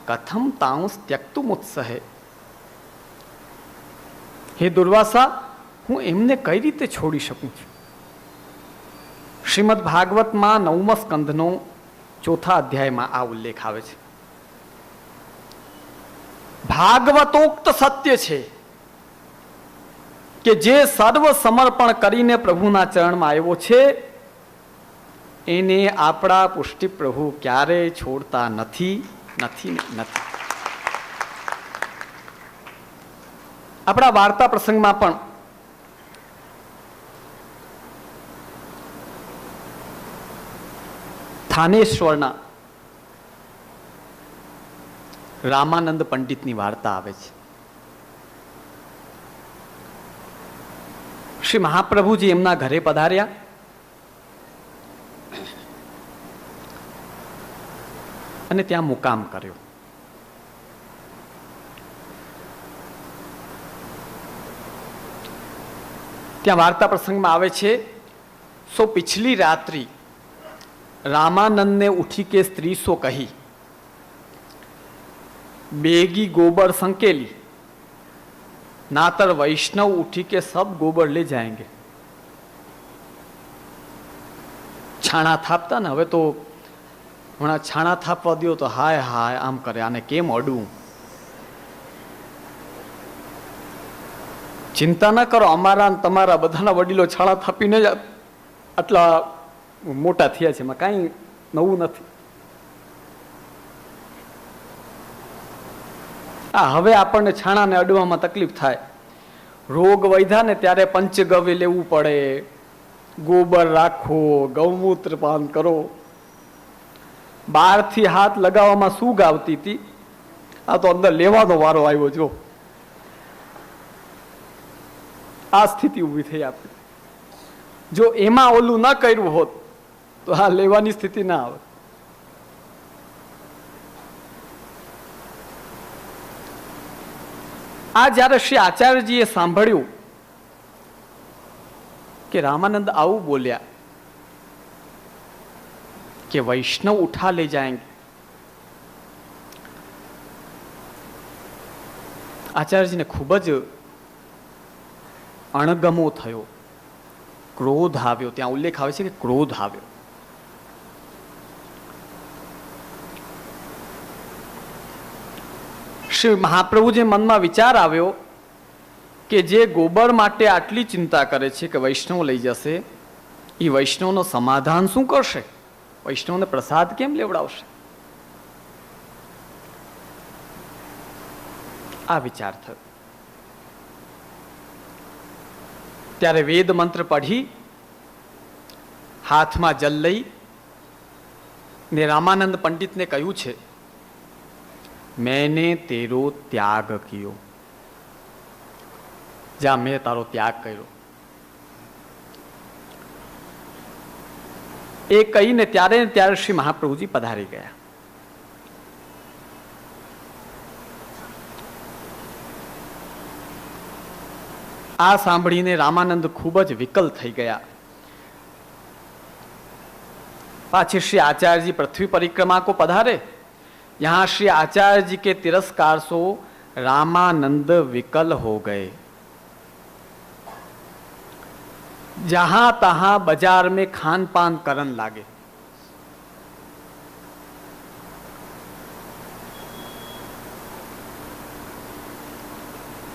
કથમ તાંસ ત્યક્તુમુત્સહે. હે દુર્વાસા, હું એમને કઈ રીતે છોડી શકું છું? શ્રીમદ ભાગવતમાં 9મા સ્કંધનો 4થા અધ્યાયમાં આ ઉલ્લેખ આવે છે. ભાગવતોક્ત સત્ય છે કે જે સર્વ સમર્પણ કરીને પ્રભુના ચરણમાં આવ્યો છે એને આપણા પુષ્ટિ પ્રભુ ક્યારેય છોડતા નથી, નથી, નથી. આપણા વાર્તા પ્રસંગમાં પણ થાનેશ્વરના રામાનંદ પંડિતની વાર્તા આવે છે. શ્રી મહાપ્રભુજી એમના ઘરે પધાર્યા અને ત્યાં મુકામ કર્યો. ત્યાં વાર્તા પ્રસંગમાં આવે છે, સો પિછલી રાત્રિ रामानंद ने उठी के स्त्री सो कही, बेगी गोबर संकेली, नातर वैष्णव उठी के सब गोबर ले जाएंगे. छाणा थापता ने हवे तो हमણાં छाणा थापवा दो तो हाय हाय आम करे, आने केम अडू. चिंता न करो, अमारा तमारा बधाना वडीलो छाणा थापीने ज आटला મોટા થયા છે, એમાં કાંઈ નવું નથી. હવે આપણને છાણાને અડવામાં તકલીફ થાય, રોગ વધ્યા ને ત્યારે પંચગવ્ય લેવું પડે, ગોબર રાખો, ગૌમૂત્ર પાન કરો. બહારથી હાથ લગાવવામાં સૂગ આવતી હતી, આ તો અંદર લેવાનો વારો આવ્યો. જો આ સ્થિતિ ઊભી થઈ આપણી. જો એમાં ઓલું ન કર્યું હોત તો આ લેવાની સ્થિતિ ના આવે. આ જ્યારે શ્રી આચાર્યજીએ સાંભળ્યું કે રામાનંદ આવું બોલ્યા કે વૈષ્ણવ ઉઠા ले जाएंगे, આચાર્યજીને ખૂબ જ અણગમો થયો, ક્રોધ આવ્યો. ત્યાં ઉલ્લેખ આવે છે કે ક્રોધ આવ્યો. શ્રી મહાપ્રભુજી મનમાં વિચાર આવ્યો કે જે ગોબર માટે આટલી ચિંતા કરે છે કે વૈષ્ણવ લઈ જશે, એ વૈષ્ણવનો સમાધાન શું કરશે? વૈષ્ણવને પ્રસાદ કેમ લેવડાવશે? આ વિચાર થયો. ત્યારે વેદ મંત્ર પઢી હાથમાં જલ લઈ ને રામાનંદ પંડિતને કહ્યું છે, मैंने तेरो त्याग कियो, જા મેં તારો ત્યાગ કર્યો. એ કહીને ત્યારે શ્રી મહાપ્રભુજી પધારી ગયા. આ સાંભળીને રામાનંદ ખૂબ જ વિકલ થઈ ગયા. पाछे श्री आचार्य जी पृथ्वी परिक्रमा को पधारे, यहाँ श्री आचार्य जी के तिरस्कार से रामानंद विकल हो गए। जहां तहां बाजार में खान पान करन लागे।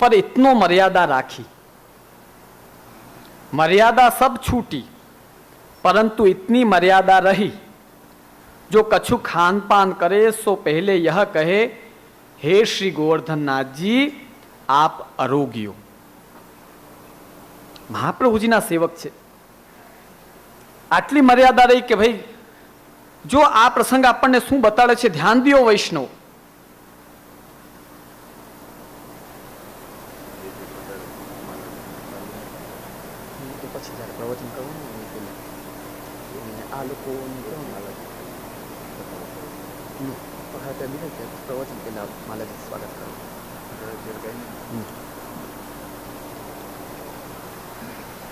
पर इतनो मर्यादा राखी। मर्यादा सब छूटी, परंतु इतनी मर्यादा रही, जो कछु खान पान करे सो पहले यह कहे, हे श्री गोवर्धन नाथ जी आप आरोग्यो। महाप्रभुजीना सेवक छे। आटली मर्यादा रही कि भाई जो आ प्रसंग आपने शू बताड़े छे, ध्यान दियो वैष्णव।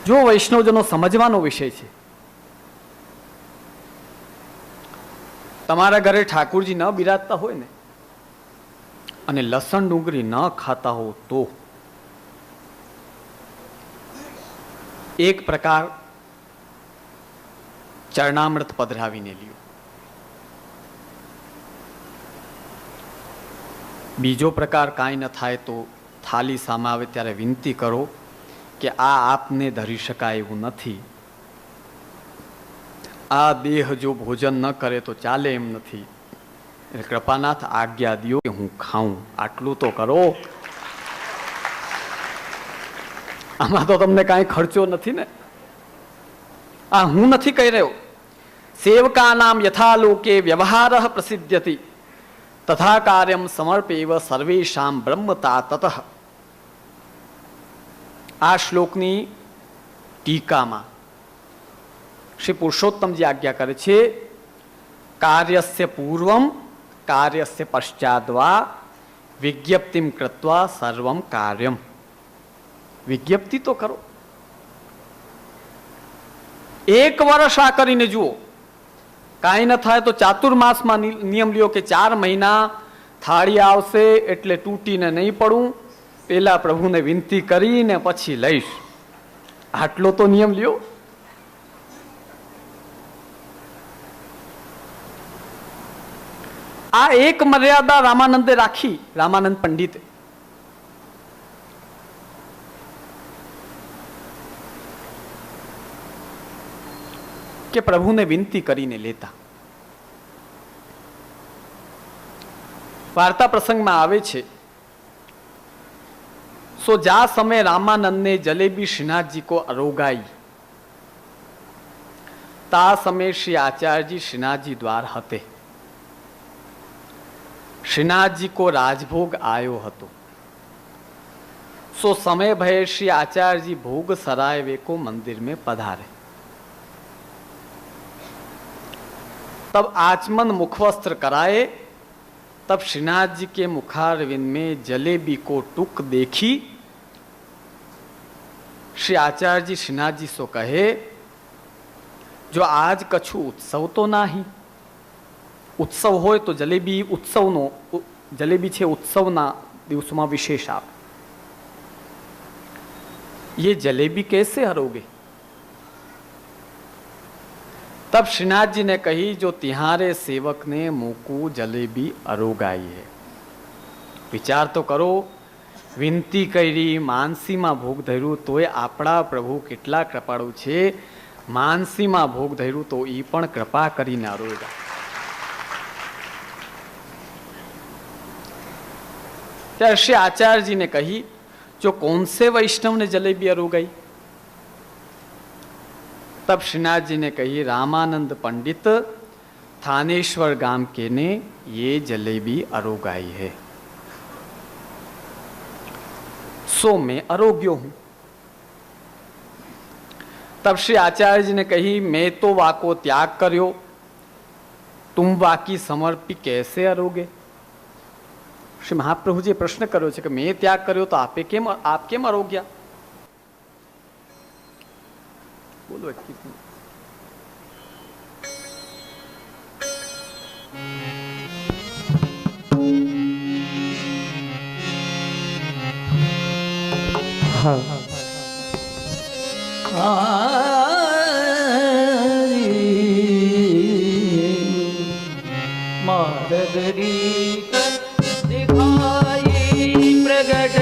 जो वैष्णवजनो समझवानो विषय छे। तमारा घरे ठाकुरजी न बिराजता होय ने अने लसण डूंगरी न खाता हो तो एक प्रकार चरणामृत पधरावीने ल्यो। बीजो प्रकार काई न थाय तो थाली सामे आवे त्यारे विनती करो कि आ आपने धरी शकाय एवुं नथी। आ देह जो भोजन न करे तो चाले एम नथी। कृपानाथ आज्ञा दियो कि हूँ खाऊं, आटलू तो करो। आमां तो तमने काई खर्चो नथी ने। आ हूँ नथी कही रह्यो। सेवकानां यथा लोके व्यवहारः प्रसिद्ध्यति तथा कार्यं समर्पेव सर्वेषां ब्रह्मता ततः। आ श्लोकनी टीकामां श्री पुरुषोत्तम जी आज्ञा करे छे, कार्यस्य पूर्वं कार्यस्य पश्चात् वा विज्ञप्तिं कृत्वा सर्वं कार्यं। विज्ञप्ति तो करो। एक वर्ष आ करीने जुओ, काई न थाय तो चातुर्मास में नियम लियो कि 4 महीना थाળી आवशे एटले तूटीने नहीं पड़ूं, पेला प्रभु ने विनती करीने पछी लईश। आटलो तो नियम लियो। आ एक मर्यादा रामानंदे राखी, रामानंद पंडित। के प्रभु ने विनती करीने लेता। वार्ता प्रसंग में आवे छे, सो जा समय रामानंद ने जलेबी श्रीनाथ जी को अरोगाई, ता समय श्री आचार्य जी श्रीनाथ जी द्वार हते। श्रीनाथ जी को राजभोग आयो हतो। सो समय भये श्री आचार्य जी भोग सराय वे को मंदिर में पधारे। तब आचमन मुखवस्त्र कराए। तब श्रीनाथ जी के मुखारविंद में जलेबी को टुक देखी। श्री आचार्य जी श्रीनाथ जी सो कहे, जो आज कछु उत्सव तो नाही। उत्सव होय तो जलेबी उत्सवनो जलेबी छे उत्सवना दिवसों विशेष आप। ये जलेबी कैसे हरोगे? तब श्रीनाथ जी ने कही, जो तिहारे सेवक ने मुकू जलेबी अरोगाई है। विचार तो करो, विनती करी, मानसी में भोग धर्યું तोय आपड़ा प्रभु केटला कृपाळु छे। मानसी में भोग धर्યું तो ई पण कृपा करीने अरोगा। त्यारे श्री आचार्य जी ने कही, जो कौन से वैष्णव ने जलेबी अरोगाई? तब श्रीनाथ जी ने कही, रामानंद पंडित थानेश्वर गांव के ने ये जलेबी अरोगाई है। सो मैं अरोग्यो हूं। तब श्री आचार्य जी ने कही, मैं तो वाको त्याग कर्यो, तुम वाकी समर्पी कैसे अरोगे? श्री महाप्रभु जी प्रश्न कर्यो छे कि मैं त्याग कर्यो तो आप केम अरोग्या? बोलो कितनी मादगरी दिखाई प्रगट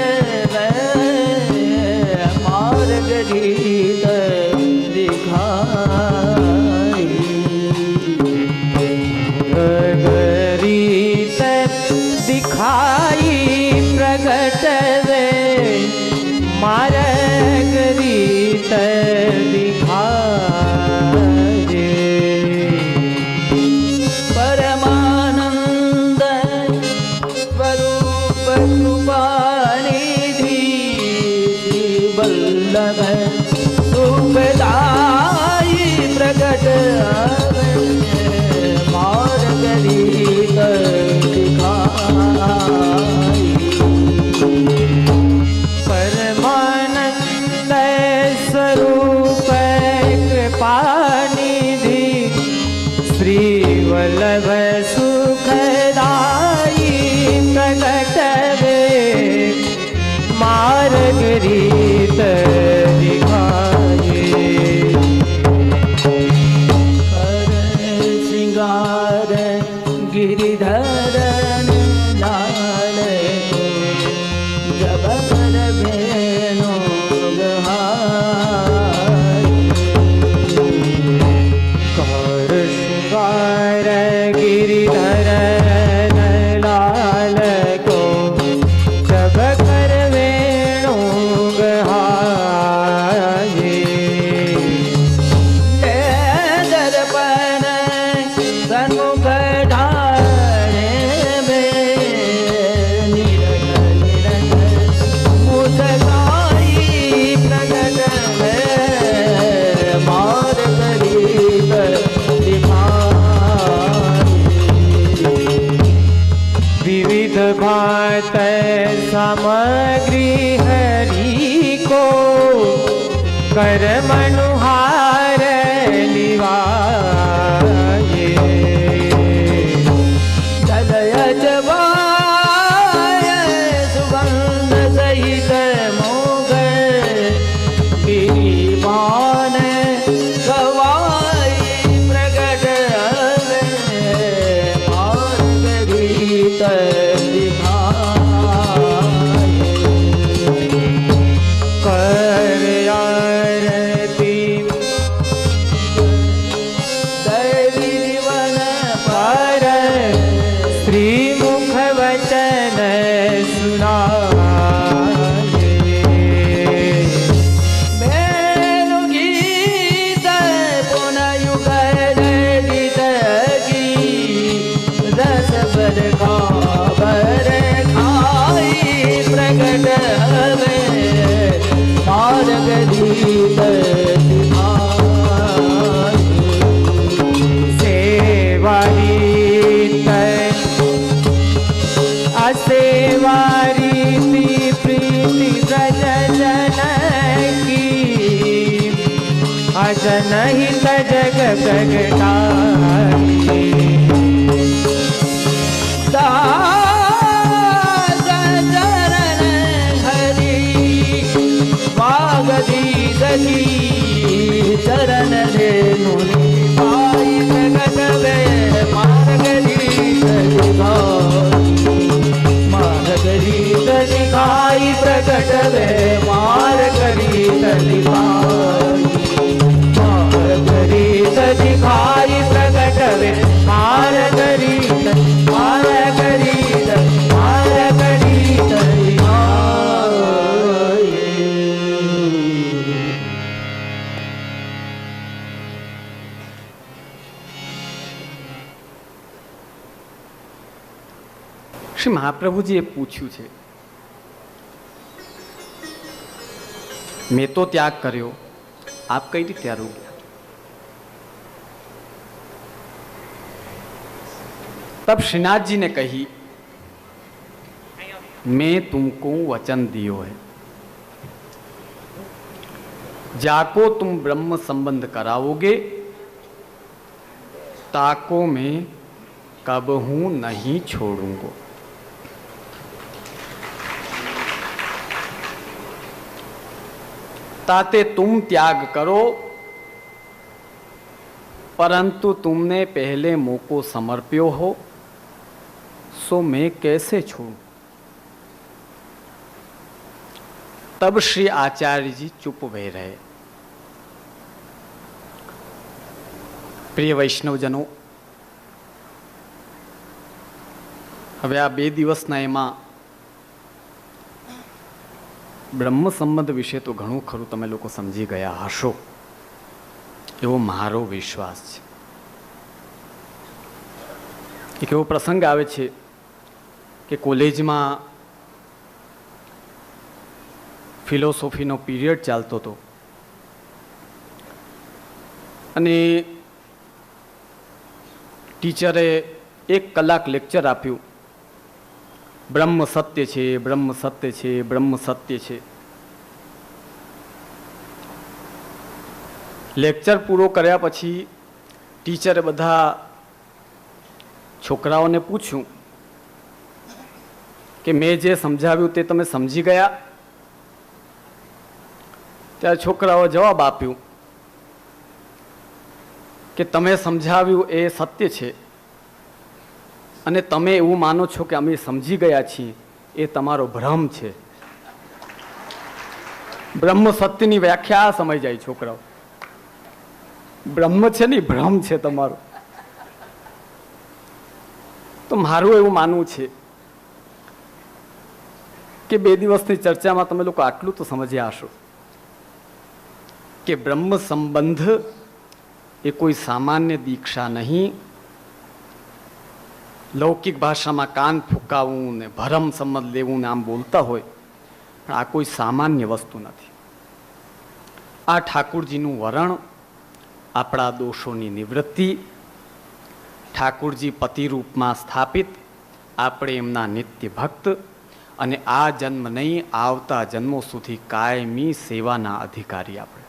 प्राप्त सामग्री हरि को कर मनुहार लिवाए। जलय जवाय सुगंध सहित मोग गिरिमान गवाई प्रगट मार्गरीत जनहित जग प्रगटाई। दास चरण हरि वागदी सखी चरण धेनु पाई प्रगट वे मार्गरीत मार्गरीत दिखाई प्रगट वे मार्गरीत दिखाई मार्गरीत दिखाई प्रगट वे मार्गरीत मार्गरीत मार्गरीत શ્રી મહાપ્રભુજીએ પૂછ્યું છે, મેં તો ત્યાગ કર્યો, આપ કઈ રીતે આરોગ્યા? तब श्रीनाथ जी ने कही, मैं तुमको वचन दियो है, जाको तुम ब्रह्म संबंध कराओगे ताको मैं कबहू नहीं छोड़ूंगा। ताते तुम त्याग करो, परंतु तुमने पहले मोको समर्प्यो हो, सो मैं कैसे छोड़ूं? तब श्री आचार्य जी चुप भय रहे। प्रिय वैष्णवजनों, હવે આ 2 દિવસના એમાં બ્રહ્મ સંબંધ વિશે તો ઘણું ખરું તમે લોકો સમજી ગયા હશો એવો મારો વિશ્વાસ છે। એક એવો પ્રસંગ આવે છે કે કોલેજમાં ફિલોસોફીનો પીરિયડ ચાલતો હતો અને ટીચરે 1 કલાક લેક્ચર આપ્યું, બ્રહ્મ સત્ય છે, બ્રહ્મ સત્ય છે, બ્રહ્મ સત્ય છે। લેક્ચર પૂરો કર્યા પછી ટીચરે બધા છોકરાઓને પૂછ્યું કે મેં જે સમજાવ્યું તે તમે સમજી ગયા? ત્યારે છોકરાઓએ જવાબ આપ્યું કે તમે સમજાવ્યું એ સત્ય છે અને તમે એવું માનો છો કે અમે સમજી ગયા છીએ, એ તમારો ભ્રમ છે। બ્રહ્મ સત્યની વ્યાખ્યા આ સમય જાય છોકરાઓ, બ્રહ્મ છે ને ભ્રમ છે તમારો। તો મારું એવું માનવું છે કે 2 દિવસની ચર્ચામાં તમે લોકો આટલું તો સમજ્યા હશો કે બ્રહ્મ સંબંધ એ કોઈ સામાન્ય દીક્ષા નહીં, લૌકિક ભાષામાં કાન ફૂંકાવું ને ભરમ સંબંધ લેવું ને આમ બોલતા હોય, પણ આ કોઈ સામાન્ય વસ્તુ નથી। આ ઠાકુરજીનું વરણ, આપણા દોષોની નિવૃત્તિ, ઠાકુરજી પતિ રૂપમાં સ્થાપિત, આપણે એમના નિત્ય ભક્ત, અને આ જન્મ નહીં, આવતા જન્મો સુધી કાયમી સેવાના અધિકારી આપણે.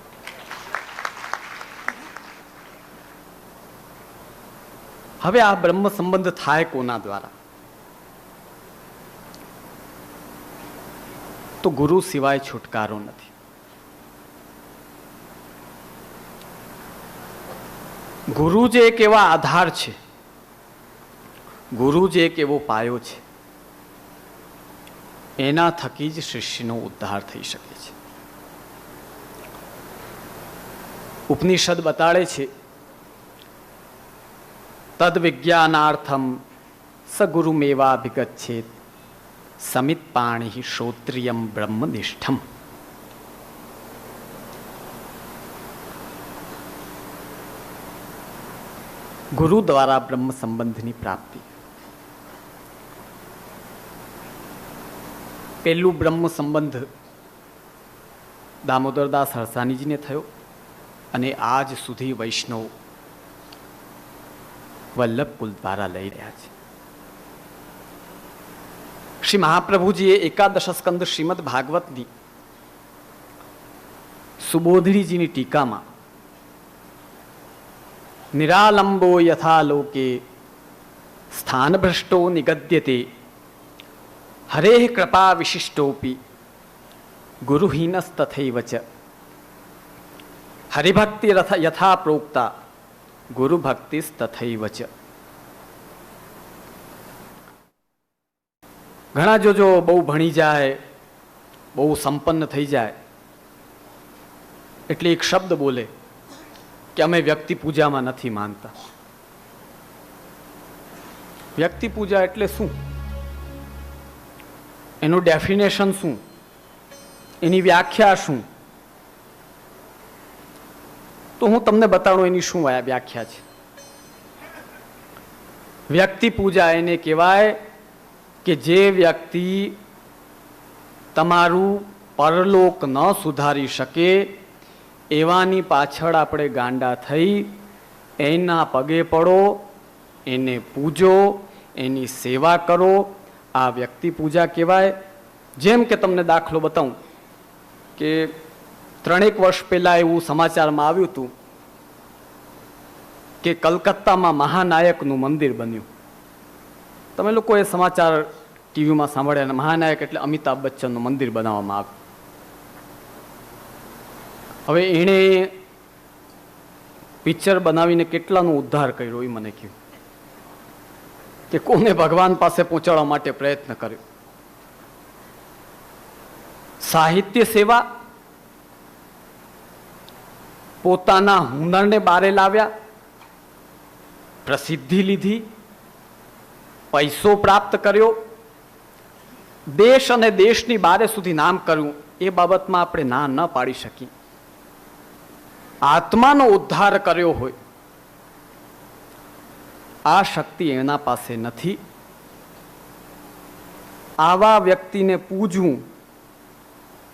હવે આ બ્રહ્મ સંબંધ થાય કોના દ્વારા? તો ગુરુ સિવાય છુટકારો નથી. ગુરુ જે એક એવા આધાર છે, ગુરુ જે એક એવો પાયો છે, એના થકી જ શિષ્યનો ઉદ્ધાર થઈ શકે છે. ઉપનિષદ બતાડે છે, તદ વિજ્ઞાનાર્થમ સગુરુમેવાભિગચ્છેત સમિત પાણી શ્રોત્રિયમ બ્રહ્મનિષ્ઠમ. ગુરુ દ્વારા બ્રહ્મ સંબંધની પ્રાપ્તિ. પહેલું બ્રહ્મ સંબંધ દામોદરદાસ હરસાનીજીને થયો અને આજ સુધી વૈષ્ણવ વલ્લભ કુલ દ્વારા લઈ રહ્યા છે. શ્રી મહાપ્રભુજીએ એકાદશ સ્કંદ શ્રીમદ ભાગવતની સુબોધિનીજીની ટીકામાં નિરાલંબો યથા લોકે સ્થાનભ્રષ્ટો નિગદ્યતે હરેઃ કૃપા વિશિષ્ટોપી ગુરુહીનસ્તથૈવ ચ હરિભક્તિ યથા પ્રોક્તા ગુરુભક્તિસ્તથૈવ ચ. ઘણા જો બહુ ભણી જાય, બહુ સંપન્ન થઈ જાય એટલે એક શબ્દ બોલે કે અમે વ્યક્તિ પૂજામાં નથી માનતા. વ્યક્તિ પૂજા એટલે શું? એનું ડેફિનેશન શું? એની વ્યાખ્યા શું? તો હું તમને બતાડું એની શું વ્યાખ્યા છે. વ્યક્તિ પૂજા એને કહેવાય કે જે વ્યક્તિ તમારું પરલોક ન સુધારી શકે એવાની પાછળ આપણે ગાંડા થઈ એના પગે પડો, એને પૂજો, એની સેવા કરો. આ વ્યક્તિ પૂજા કહેવાય. જેમ કે તમને દાખલો બતાવું કે 3 વર્ષ પહેલા એવું સમાચારમાં આવ્યું હતું કે કલકત્તામાં મહાનાયકનું મંદિર બન્યું. તમે લોકો એ સમાચાર ટીવીમાં સાંભળ્યા. મહાનાયક એટલે અમિતાભ બચ્ચનનું મંદિર બનાવવામાં આવ્યું. હવે એણે પિક્ચર બનાવીને કેટલાનો ઉદ્ધાર કર્યો એ મને કહ્યું, કે કોને ભગવાન પાસે પહોંચાડવા માટે પ્રયત્ન કર્યો. સાહિત્ય સેવા, પોતાના હુનરને બારે લાવ્યા, પ્રસિદ્ધિ લીધી, પૈસો પ્રાપ્ત કર્યો, દેશ અને દેશની બારે સુધી નામ કર્યું. એ બાબતમાં આપણે ના ન પાડી શકીએ. આત્માનો ઉદ્ધાર કર્યો હોય આ શક્તિ એના પાસે નથી. આવા વ્યક્તિને પૂજવું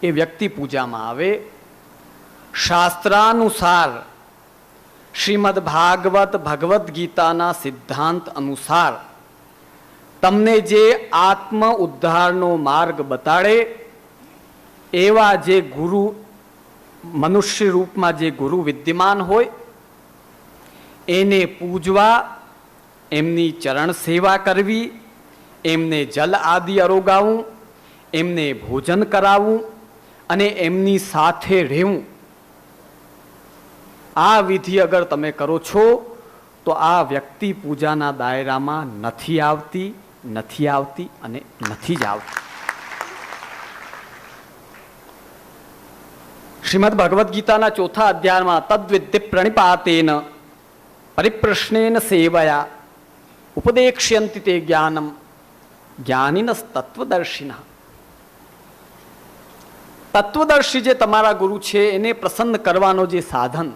એ વ્યક્તિ પૂજામાં આવે. શાસ્ત્રાનુસાર શ્રીમદ ભાગવત ભગવદ્ ગીતાના સિદ્ધાંત અનુસાર તમને જે આત્મ ઉદ્ધારનો માર્ગ બતાડે એવા જે ગુરુ, મનુષ્ય રૂપમાં જે ગુરુ વિદ્યમાન હોય એને પૂજવા, એમની ચરણ સેવા કરવી, એમને જલ આદિ અરોગાવું, એમને ભોજન કરાવવું અને એમની સાથે રહેવું. આ વિધિ અગર તમે કરો છો તો આ વ્યક્તિ પૂજાના દાયરામાં નથી આવતી અને નથી જ આવતી. શ્રીમદ ભગવદ્ ગીતાના 4થા અધ્યાયમાં તદ્વિદ્ધિ પ્રણિપાતેન પરિપ્રશ્નેન સેવયા ઉપદેક્ષ્યંતિ તે જ્ઞાનમ જ્ઞાનિનસ તત્વદર્શિનઃ. તત્વદર્શી જે તમારા ગુરુ છે એને પ્રસન્ન કરવાનો જે સાધન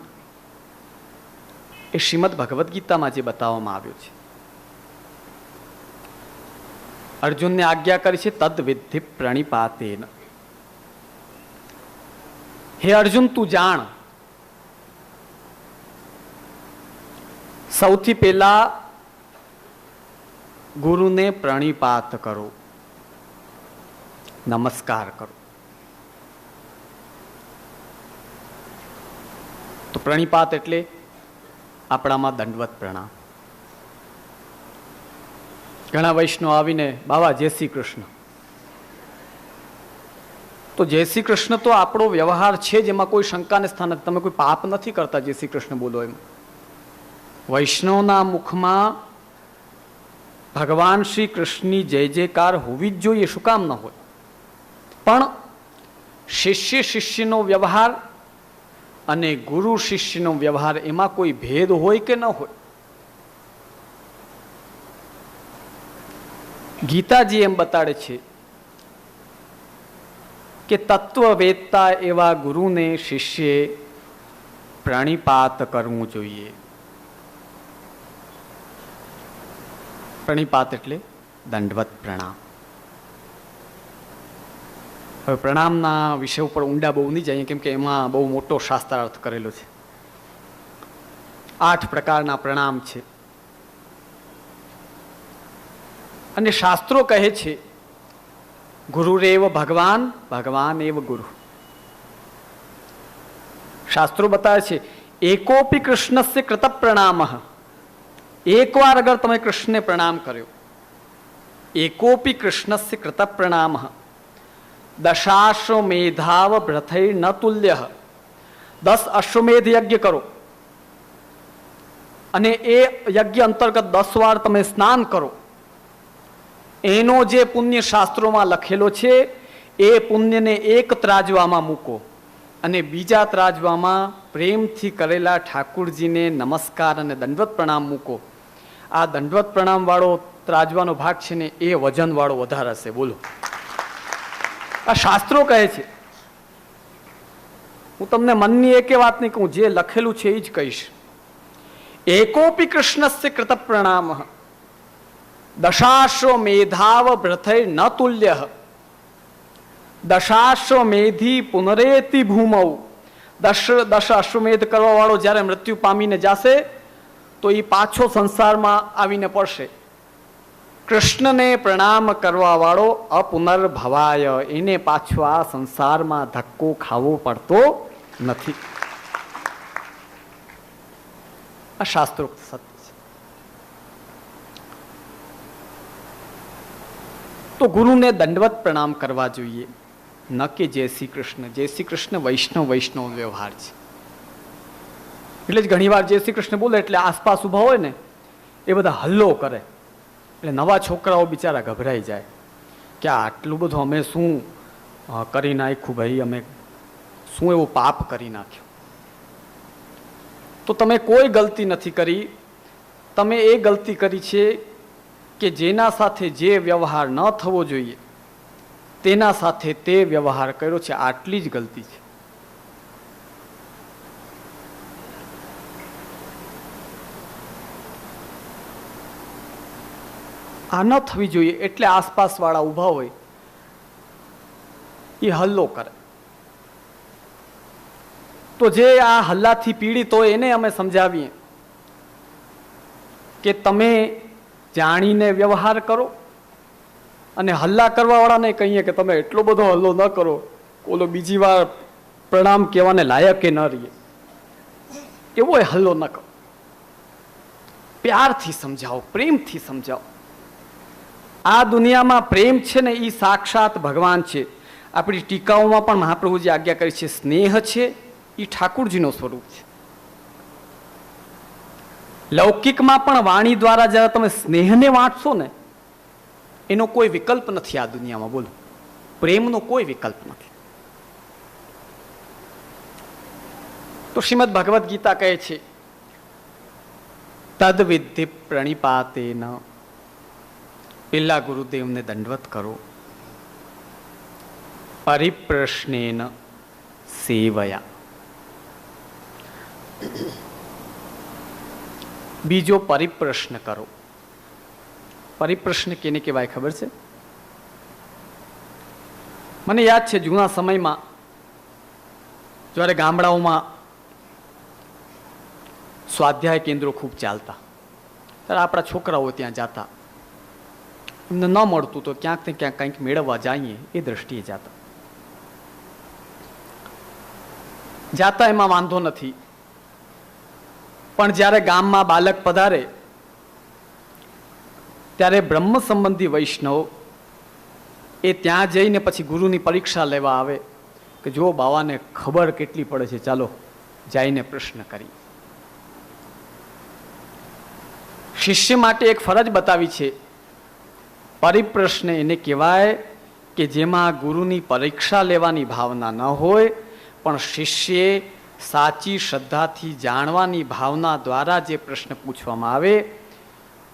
એ શ્રીમદ ભગવદ્ ગીતામાં જે બતાવવામાં આવ્યું છે. અર્જુનને આજ્ઞા કરી છે તદ્વિદ્ધિ પ્રણિપાતેન. હે અર્જુન, તું જાણ, સૌથી પહેલા ગુરુને પ્રણિપાત કરો. નમસ્કાર કરો. તો પ્રણિપાત એટલે આપણામાં દંડવત પ્રણામ. ઘણા વૈષ્ણવ આવીને બાબા જય શ્રી કૃષ્ણ. તો જય શ્રી કૃષ્ણ તો આપણો વ્યવહાર છે, જેમાં કોઈ શંકાને સ્થાન નથી. તમે કોઈ પાપ નથી કરતા જય શ્રી કૃષ્ણ બોલો એમ. વૈષ્ણવના મુખમાં ભગવાન શ્રી કૃષ્ણની જય જયકાર હોવી જ જોઈએ, શું કામ ન હોય? પણ શિષ્ય શિષ્યનો વ્યવહાર અને ગુરુ શિષ્યનો વ્યવહાર એમાં કોઈ ભેદ હોય કે ન હોય? ગીતાજી એમ બતાડે છે કે તત્વવેત્તા એવા ગુરુને શિષ્યે પ્રણિપાત કરવું જોઈએ. પ્રણિપાત એટલે દંડવત પ્રણામ. હવે પ્રણામના વિષય ઉપર ઊંડા બહુ નહીં જઈએ, કેમ કે એમાં બહુ મોટો શાસ્ત્રાર્થ કરેલો છે. 8 પ્રકારના પ્રણામ છે અને શાસ્ત્રો કહે છે ગુરુરેવ ભગવાન, ભગવાન એવ ગુરુ. શાસ્ત્રો બતાવે છે એકોપી કૃષ્ણસ્ય કૃત પ્રણામ. એકવાર અગર તમે કૃષ્ણને પ્રણામ કર્યો, એકોપી કૃષ્ણસ્ય કૃત પ્રણામ દશાશ્વમેધાવ ભ્રથૈ ન તુલ્ય. 10 અશ્વમેધ યજ્ઞ કરો અને એ યજ્ઞ અંતર્ગત 10 વાર તમે સ્નાન કરો, એનો જે પુણ્ય શાસ્ત્રોમાં લખેલો છે એ પુણ્યને એક ત્રાજવામાં મૂકો અને બીજા ત્રાજવામાં પ્રેમથી કરેલા ઠાકુરજીને નમસ્કાર અને દંડવત પ્રણામ મૂકો. આ દંડવત પ્રણામ વાળો ત્રાજવાનો ભાગ છે ને એ વજન વાળો વધારે હશે. બોલો, આ શાસ્ત્રો કહે છે. હું તમને મનની એકે વાત નહીં કહું, જે લખેલું છે એ જ કહીશ. એકોપી કૃષ્ણસ્ય કૃત પ્રણામ દશાશ્વમેધાવ ભ્રથૈ ન તુલ્ય. દશાશ્વમેધી પુનરેતિ ભૂમૌ. 10 અશ્વમેધ કરવા વાળો જ્યારે મૃત્યુ પામીને જશે તો એ પાછો સંસારમાં આવીને પડશે. કૃષ્ણને પ્રણામ કરવા વાળો અપુનર્ભવાય, એને પાછો આ સંસારમાં ધક્કો ખાવો પડતો નથી. આ શાસ્ત્રોક્ત સત્ય છે. તો ગુરુને દંડવત પ્રણામ કરવા જોઈએ, ન કે જય શ્રી કૃષ્ણ. જય શ્રી કૃષ્ણ વૈષ્ણવ વ્યવહાર છે. એટલે જ ઘણી વાર જય શ્રી કૃષ્ણ બોલે એટલે આસપાસ ઊભા હોય ને એ બધા હલ્લો કરે, એટલે નવા છોકરાઓ બિચારા ગભરાઈ જાય કે આટલું બધું અમે શું કરી નાખ્યું ભાઈ, અમે શું એવું પાપ કરી નાખ્યું. તો તમે કોઈ ગલતી નથી કરી, તમે એ ગલતી કરી છે કે જેના સાથે જે વ્યવહાર ન થવો જોઈએ તેના સાથે તે વ્યવહાર કર્યો છે, આટલી જ ગલતી છે. આ ન થવી જોઈએ એટલે આસપાસ વાળા ઊભા હોય એ હલ્લો કરે. તો જે આ હલ્લાથી પીડિત હોય એને અમે સમજાવીએ કે તમે જાણીને વ્યવહાર કરો, અને હલ્લા કરવા વાળાને કહીએ કે તમે એટલો બધો હલ્લો ન કરો, ઓલો બીજી વાર પ્રણામ કહેવાને લાયકે ન રહીએ, એવો હલ્લો ન કરો. પ્યારથી સમજાવો, પ્રેમથી સમજાવો. આ દુનિયામાં પ્રેમ છે ને એ સાક્ષાત ભગવાન છે. આપણી ટીકાઓમાં પણ મહાપ્રભુજી આજ્ઞા કરી છે, સ્નેહ છે એ ઠાકુરજીનો સ્વરૂપ છે. લૌકિકમાં પણ વાણી દ્વારા જ્યારે તમે સ્નેહને વાંચશો ને એનો કોઈ વિકલ્પ નથી આ દુનિયામાં. બોલો, પ્રેમનો કોઈ વિકલ્પ નથી. તો શ્રીમદ ભગવદ્ ગીતા કહે છે તદ વિધિ પ્રણિપાતેન. પેલા ગુરુદેવને દંડવત કરો. પરિપ્રશ્નેન સેવયા. બીજો પરિપ્રશ્ન કરો. પરિપ્રશ્ન કેને કહેવાય ખબર છે? મને યાદ છે જૂના સમયમાં જ્યારે ગામડાઓમાં સ્વાધ્યાય કેન્દ્રો ખૂબ ચાલતા ત્યારે આપણા છોકરાઓ ત્યાં જતા. એમને ન મળતું તો ક્યાંક ને ક્યાંક કંઈક મેળવવા જઈએ એ દ્રષ્ટિએ જાતા એમાં વાંધો નથી. પણ જ્યારે ગામમાં બાલક પધારે ત્યારે બ્રહ્મ સંબંધી વૈષ્ણવ એ ત્યાં જઈને પછી ગુરુની પરીક્ષા લેવા આવે કે જો બાવાને ખબર કેટલી પડે છે, ચાલો જઈને પ્રશ્ન કરી. શિષ્ય માટે એક ફરજ બતાવી છે. પરિપ્રશ્ન એને કહેવાય કે જેમાં ગુરુની પરીક્ષા લેવાની ભાવના ન હોય, પણ શિષ્યએ સાચી શ્રદ્ધાથી જાણવાની ભાવના દ્વારા જે પ્રશ્ન પૂછવામાં આવે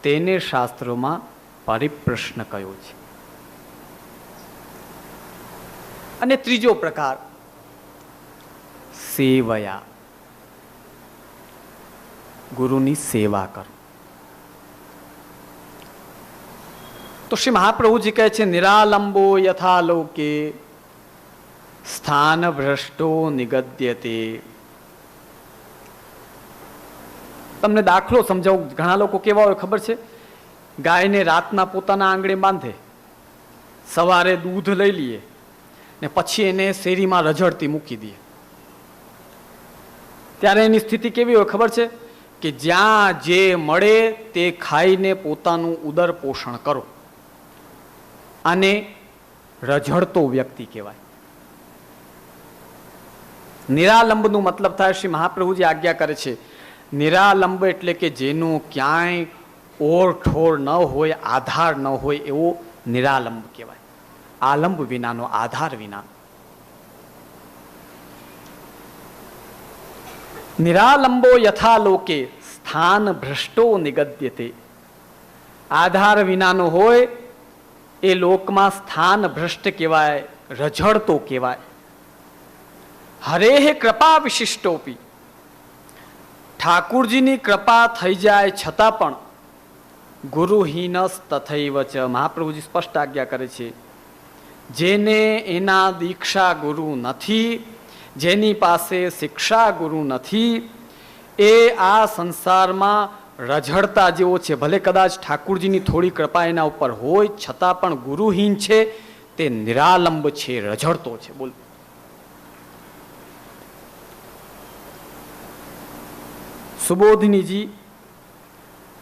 તેને શાસ્ત્રોમાં પરિપ્રશ્ન કહ્યો છે. અને ત્રીજો પ્રકાર સેવયા, ગુરુની સેવા કરો. તો શ્રી મહાપ્રભુજી કહે છે નિરાલંબો યથા લોકે સ્થાન ભ્રષ્ટો નિગદ્યતે. તમને દાખલો સમજાવું. ઘણા લોકો કેવા હોય ખબર છે, ગાયને રાતના પોતાના આંગણે બાંધે, સવારે દૂધ લઈ લઈએ ને પછી એને શેરીમાં રઝળતી મૂકી દે. ત્યારે એની સ્થિતિ કેવી હોય ખબર છે કે જ્યાં જે મળે તે ખાઈને પોતાનું ઉદર પોષણ કરો. આને રઝળતો વ્યક્તિ કહેવાય. નિરાલંબનું મતલબ થાય, શ્રી મહાપ્રભુજી આજ્ઞા કરે છે, નિરાલંબ એટલે કે જેનું ક્યાંય ઓર ઠોર ન હોય, આધાર ન હોય એવો નિરાલંબ કહેવાય. આલંબ વિનાનો, આધાર વિનાનો. નિરાલંબો યથા લોકે સ્થાન ભ્રષ્ટો નિગદ્યતે. આધાર વિનાનો હોય એ લોકમાં સ્થાન ભ્રષ્ટ કહેવાય, રઝળતો કહેવાય. હરેહે કૃપા વિશિષ્ટોપી, ઠાકુરજીની કૃપા થઈ જાય છતાં પણ ગુરુહીનસ તથૈવ ચ. મહાપ્રભુજી સ્પષ્ટ આજ્ઞા કરે છે, જેને એના દીક્ષા ગુરુ નથી, જેની પાસે શિક્ષા ગુરુ નથી, એ આ સંસારમાં રઝળતા જેવો છે. ભલે કદાચ ઠાકુરજીની થોડી કૃપા એના ઉપર હોય છતાં પણ ગુરુહીન છે, તે નિરાલંબ છે, રઝળતો છે. બોલ. સુબોધિનીજી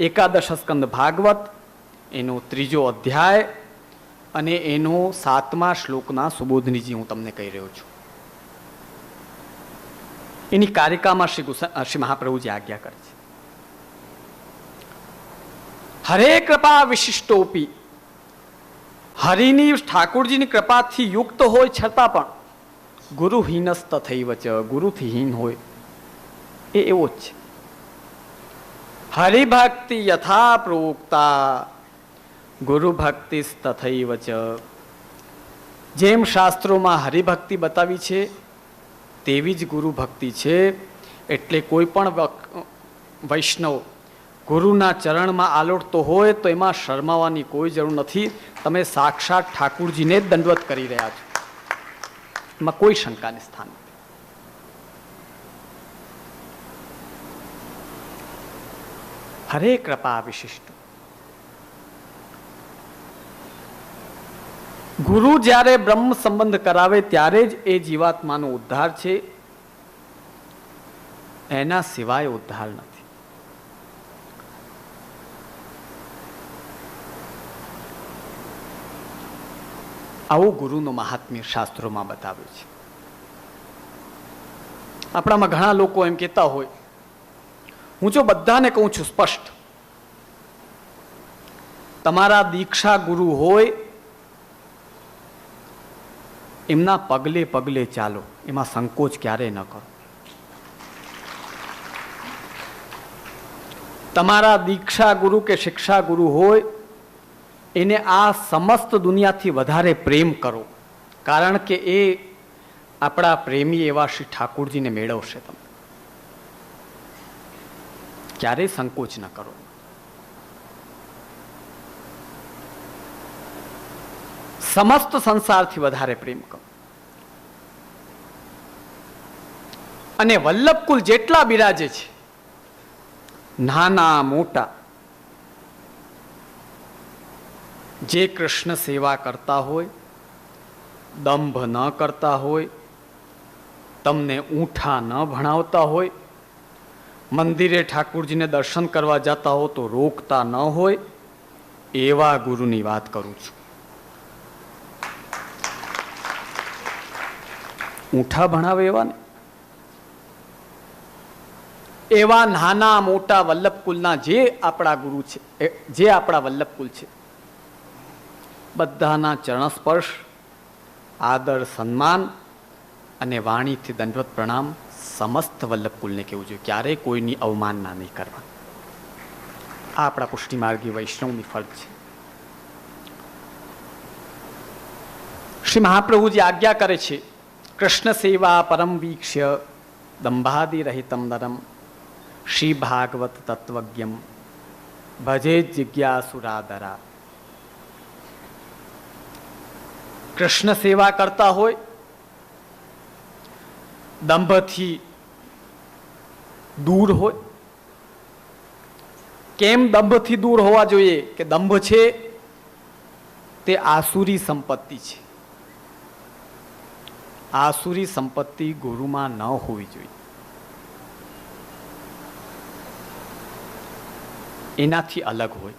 એકાદશ સ્કંદ ભાગવત એનો 3જો અધ્યાય અને એનો 7મા શ્લોકના સુબોધિનીજી હું તમને કહી રહ્યો છું. એની કારિકામાં શ્રી મહાપ્રભુજી આજ્ઞા કરે છે, હરે કૃપા વિશિષ્ટોપી. હરિની, ઠાકોરજીની કૃપાથી યુક્ત હોય છતાં પણ ગુરુહીનસ તથૈવ ચ, ગુરુથી હીન હોય એ એવો જ છે. હરિભક્તિ યથા પ્રોક્તા ગુરુ ભક્તિ તથૈવ ચ. જેમ શાસ્ત્રોમાં હરિભક્તિ બતાવી છે તેવી જ ગુરુ ભક્તિ છે. એટલે કોઈ પણ વૈષ્ણવ ગુરુના ચરણમાં આલોટતો હોય તો એમાં શરમાવાની કોઈ જરૂર નથી. તમે સાક્ષાત ઠાકુરજીને જ દંડવત કરી રહ્યા છો, એમાં કોઈ શંકાને સ્થાન નથી. હરે કૃપા વિશિષ્ટ. ગુરુ જ્યારે બ્રહ્મ સંબંધ કરાવે ત્યારે જ એ જીવાત્માનો ઉદ્ધાર છે, એના સિવાય ઉદ્ધાર નથી. આવું ગુરુનું મહાત્મ્ય શાસ્ત્રોમાં બતાવ્યું છે. આપણામાં ઘણા લોકો એમ કહેતા હોય, હું જો બધાને કહું છું સ્પષ્ટ, તમારા દીક્ષા ગુરુ હોય એમના પગલે પગલે ચાલો, એમાં સંકોચ ક્યારેય ન કરો. તમારા દીક્ષા ગુરુ કે શિક્ષા ગુરુ હોય એને આ સમસ્ત દુનિયાથી વધારે પ્રેમ કરો, કારણ કે એ આપણા પ્રેમી એવા શ્રી ઠાકુરજીને મેળવશે. તમે ક્યારેય સંકોચ ન કરો. સમસ્ત સંસારથી વધારે પ્રેમ કરો. અને વલ્લભકુલ જેટલા બિરાજે છે, નાના મોટા, જે કૃષ્ણ સેવા કરતા હોય, દંભ ન કરતા હોય, તમને ઊંઠા ન ભણાવતા હોય, મંદિરે ઠાકુરજીને દર્શન કરવા જતા હો તો રોકતા ન હોય, એવા ગુરુની વાત કરું છું. ઊંઠા ભણાવે એવા ને, એવા નાના મોટા વલ્લભકુલના જે આપણા ગુરુ છે, જે આપણા વલ્લભકુલ છે, બધાના ચરણ સ્પર્શ, આદર, સન્માન અને વાણીથી દંડવત પ્રણામ સમસ્ત વલ્લભકુલને કહેવું જોઈએ. ક્યારેય કોઈની અવમાનના નહીં કરવા. આ આપણા પુષ્ટિ માર્ગી વૈષ્ણવની ફરજ છે. શ્રી મહાપ્રભુજી આજ્ઞા કરે છે, કૃષ્ણ સેવા પરમ વીક્ષ્ય દંભાદિ રહિતમ નરમ શ્રી ભાગવત તત્વજ્ઞમ ભજે જિજ્ઞાસુરાદરા. કૃષ્ણ સેવા કરતા હોય, દંભથી દૂર હોય. કેમ દંભથી દૂર હોવા જોઈએ? કે દંભ છે તે આસુરી સંપત્તિ છે. આસુરી સંપત્તિ ગુરુમાં ન હોવી જોઈએ. એનાથી અલગ હોય.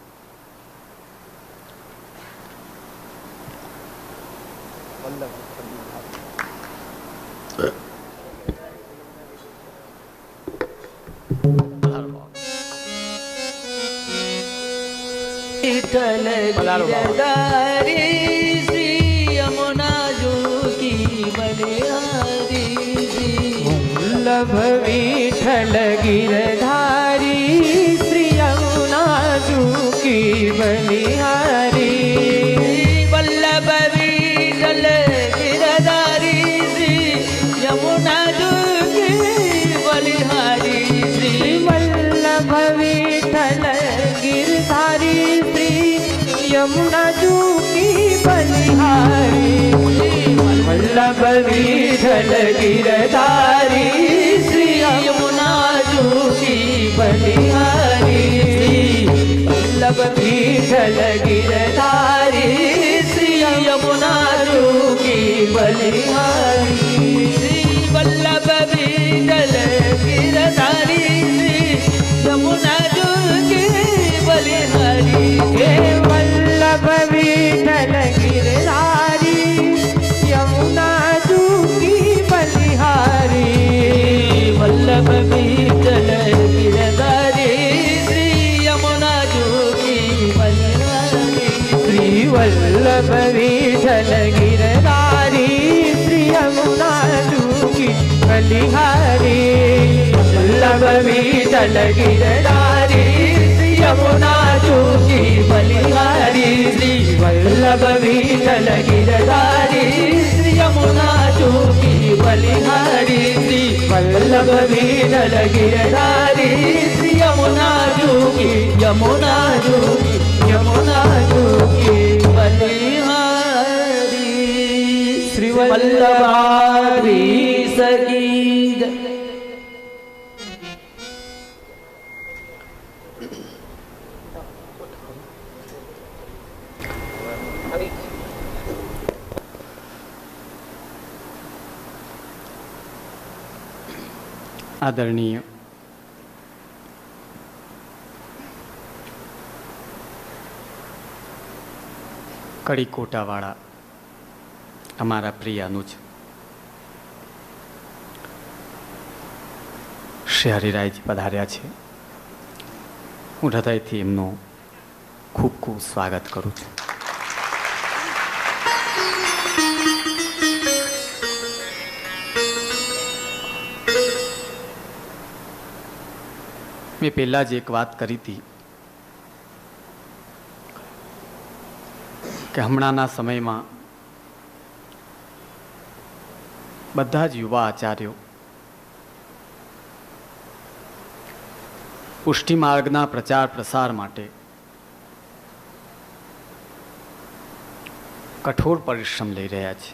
विठल गिरधारी श्री यमुना जोगी बलिहारी वल्लभ विठल गिरधारी श्री यमुना जूकी बलिहारी. वल्लभ विठल गिरधारी श्री यमुना जोगी बलिहारी. श्री वल्लभ विठल गिरधारी श्री यमुना जूकी बलिहारी. वल्लभ विठल गिरधारी श्री यमुना जूकी बलिहारी. वल्लभ विठल गिरधारी श्री यमुना जूकी बलिहारी. वल्लभ विठल गिरधारी यमुना जोगी बलिहारी. हे वल्लभ विठल गिरधारी यमुना जूकी बलिहारी. वल्लभ विठल गिरधारी श्री यमुना जोगी बलिहारी. श्री वल्लभ विठल गिरधारी श्री यमुना जूकी बलिहारी. वल्लभ विठल गिरधारी श्री यमुना जूकी बलिहारी. श्री वल्लभ विठल गिरधारी श्री यमुना जूकी बलिहारी. श्री वल्लभ विठल गिरधारी श्री यमुना जूकी यमुना जोगी बलिहारी. श्री वल्लभारी सगी આદરણીય કડીકોટાવાળા અમારા પ્રિય અનુજ શ્રી હરિરાયજી પધાર્યા છે. હું હૃદયથી એમનું ખૂબ ખૂબ સ્વાગત કરું છું. મેં પહેલાં જ એક વાત કરી હતી કે હમણાંના સમયમાં બધા જ યુવા આચાર્યો પુષ્ટિ માર્ગના પ્રચાર પ્રસાર માટે કઠોર પરિશ્રમ લઈ રહ્યા છે.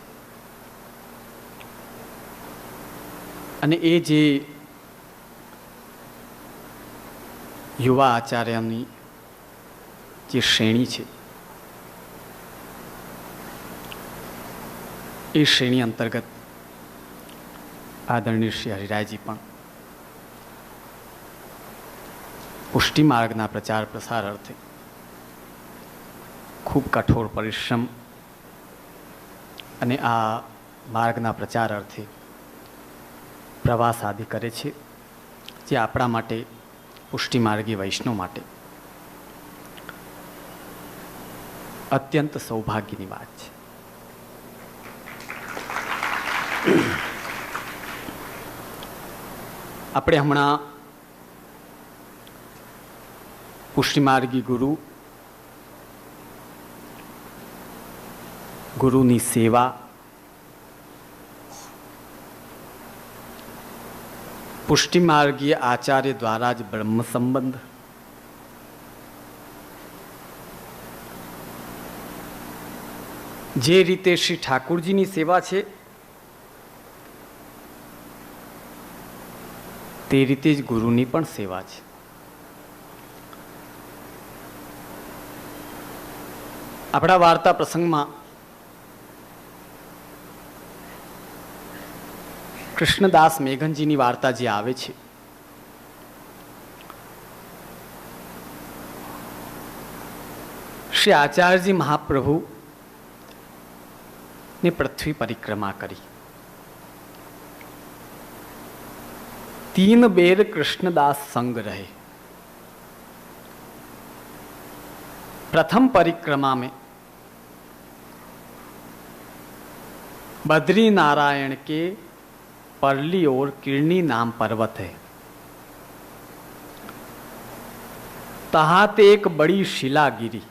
અને એ જે યુવા આચાર્યની જે શ્રેણી છે એ શ્રેણી અંતર્ગત આદરણીય શ્રી હરિરાયજી પણ પુષ્ટિ માર્ગના પ્રચાર પ્રસાર અર્થે ખૂબ કઠોર પરિશ્રમ અને આ માર્ગના પ્રચાર અર્થે પ્રવાસ આદિ કરે છે, જે આપણા માટે પુષ્ટિ માર્ગી વૈષ્ણવ માટે અત્યંત સૌભાગ્યની વાત છે. આપણે હમણાં પુષ્ટિ માર્ગી ગુરુની સેવા, પુષ્ટિ માર્ગીય આચાર્ય દ્વારા જ બ્રહ્મ સંબંધ, જે રીતે શ્રી ઠાકુરજીની સેવા છે તે રીતે જ ગુરુની પણ સેવા છે. આપણા વાર્તા પ્રસંગમાં કૃષ્ણદાસ મેઘનજીની વાર્તા જે આવે છે, શ્રી આચાર્યજી મહાપ્રભુ ને પૃથ્વી પરિક્રમા કરી. 3 बेर कृष्णदास संग रहे. प्रथम परिक्रमा में बद्री नारायण के परली ओर किरणी नाम पर्वत है. तहां ते एक बड़ी शिला गिरी.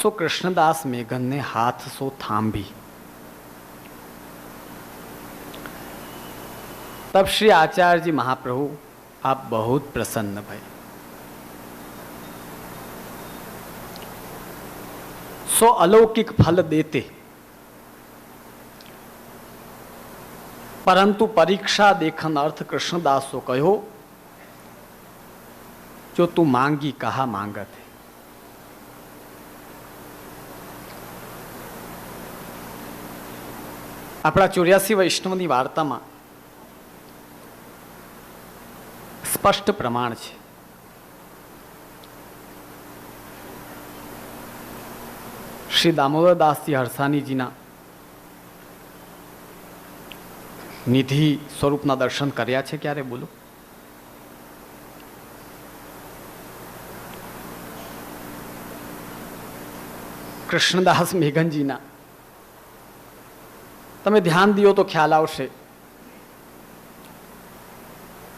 सो कृष्णदास मेघन ने हाथ सो थांभी. तब श्री आचार्य जी महाप्रभु आप बहुत प्रसन्न भय. सो अलौकिक फल देते, परंतु परीक्षा देखन अर्थ कृष्णदासो कहो, जो तू मांगी कहा मांगत है. अपना 84 वैष्णवनी वार्ता में स्पष्ट प्रमाण है. श्री दामोदरदास जी हरसानी जी निधि स्वरूप दर्शन कर्या छे क्यारे बोलो? कृष्णदास मेघनजी तमे ध्यान दियो तो ख्याल आवशे.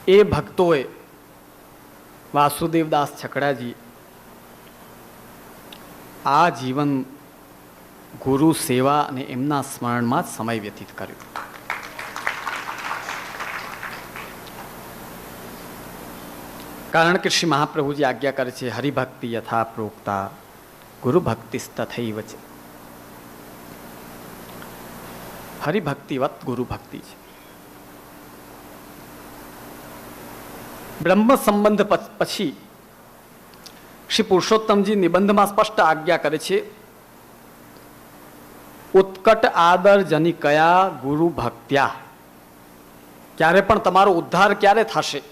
ए भक्तोए वासुदेवदास छकड़ाजी आ जीवन गुरु सेवा ने एमना स्मरण में समय व्यतीत कर्यो. कारण कि श्री महाप्रभु जी आज्ञा करे छे, हरिभक्ति यथा प्रोक्ता गुरु भक्ति तथैव च. हरिभक्तिवत गुरु भक्ति छे. ब्रह्म संबंध पछी श्री पुरुषोत्तम जी निबंध में स्पष्ट आज्ञा करे छे, उत्कट आदर जनी कया गुरु भक्त्या. क्यारे पण तमारो उद्धार क्यारे थशे,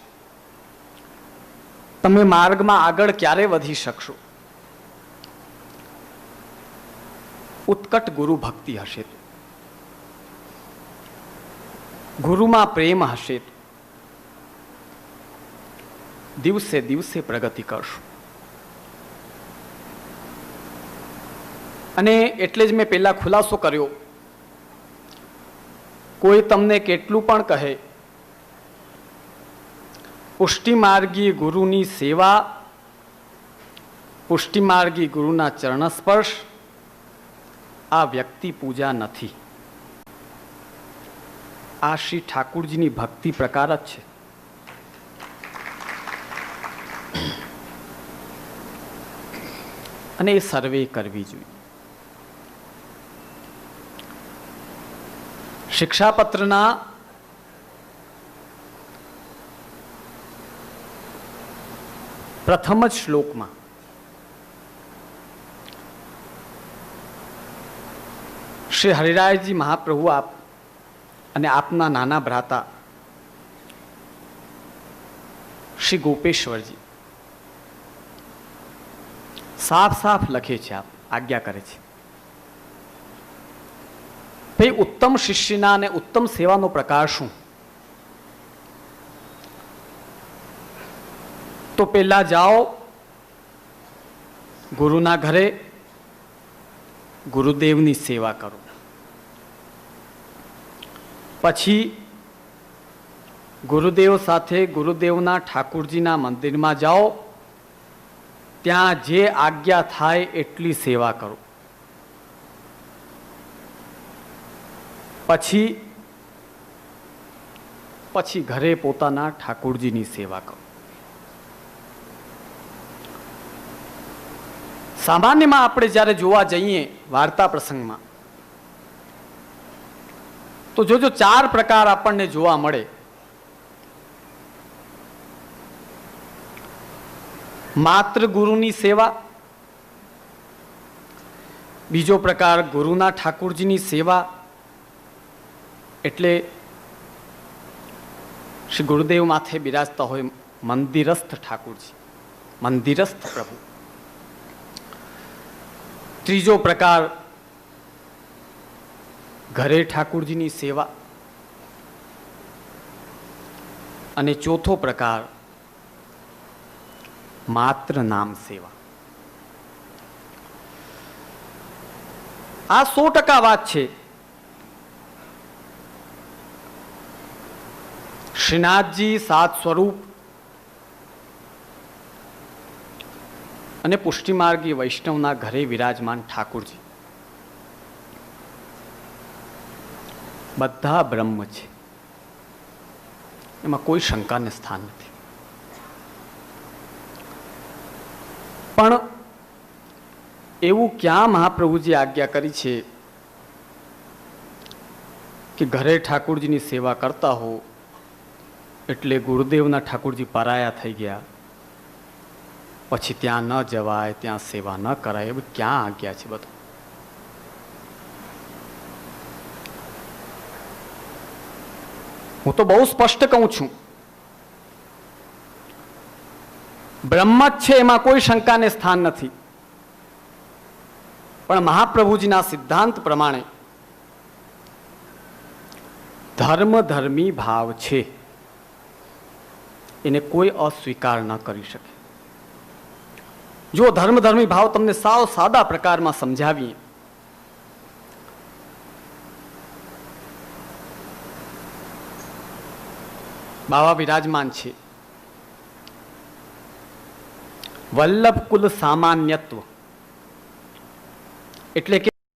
तमे मार्ग में आगळ क्यारे वधी शकशो? उत्कट गुरु भक्ति हशे, गुरु में प्रेम हशे, दिवसे दिवसे प्रगति करशो. अने एटले ज मैं पहला खुलासो कर्यो, कोई तमने केटलू पण कहे पुष्टि मार्गी गुरुनी सेवा, पुष्टि मार्गी गुरुना चरण स्पर्श आ व्यक्ति पूजा नथी. आ श्री ठाकुरजीनी भक्ति प्रकार ज छे. अने ए सर्वे करवी जोईए. शिक्षापत्रना प्रथम ज श्लोक में શ્રી હરિરાયજી મહાપ્રભુ આપ અને આપના નાના ભ્રાતા શ્રી ગોપેશ્વરજી સાફ સાફ લખે છે, આપ આજ્ઞા કરે છે, ભાઈ ઉત્તમ શિષ્યના અને ઉત્તમ સેવાનો પ્રકાર શું? તો પહેલા જાઓ ગુરુના ઘરે ગુરુદેવની સેવા કરો, પછી ગુરુદેવ સાથે ગુરુદેવના ઠાકુરજીના મંદિરમાં જાઓ, ત્યાં જે આજ્ઞા થાય એટલી સેવા કરો, પછી ઘરે પોતાના ઠાકુરજીની સેવા કરો. સામાન્યમાં આપણે જ્યારે જોવા જઈએ વાર્તા પ્રસંગમાં તો જોજો 4 પ્રકાર આપણને જોવા મળે. માત્ર ગુરુની સેવા, બીજો પ્રકાર ગુરુના ઠાકુરજીની સેવા, એટલે શ્રી ગુરુદેવ માથે બિરાજતા હોય મંદિરસ્થ ઠાકુરજી, મંદિરસ્થ પ્રભુ. ત્રીજો પ્રકાર ઘરે ઠાકુરજીની સેવા, અને ચોથો પ્રકાર માત્ર નામ સેવા. આ 100% વાત છે. શ્રીનાથજી 7 સ્વરૂપ અને પુષ્ટિમાર્ગી વૈષ્ણવના ઘરે વિરાજમાન ઠાકુરજી બધા બ્રહ્મ છે, એમાં કોઈ શંકાને સ્થાન નથી. પણ એવું ક્યાં મહાપ્રભુજી આજ્ઞા કરી છે કે ઘરે ઠાકુરજીની સેવા કરતા હો એટલે ગુરુદેવના ઠાકુરજી પરાયા થઈ ગયા, પછી ત્યાં ન જવાય, ત્યાં સેવા ન કરાય, એ ક્યાં આજ્ઞા છે? બધું હું તો બહુ સ્પષ્ટ કહું છું, બ્રહ્મ જ છે, એમાં કોઈ શંકાને સ્થાન નથી. પણ મહાપ્રભુજીના સિદ્ધાંત પ્રમાણે ધર્મ ધર્મી ભાવ છે, એને કોઈ અસ્વીકાર ન કરી શકે. જો ધર્મધર્મી ભાવ તમને સાવ સાદા પ્રકારમાં સમજાવીએ, બાવા વિરાજમાન છે, વલ્લભ કુલ સામાન્યત્વ એટલે કે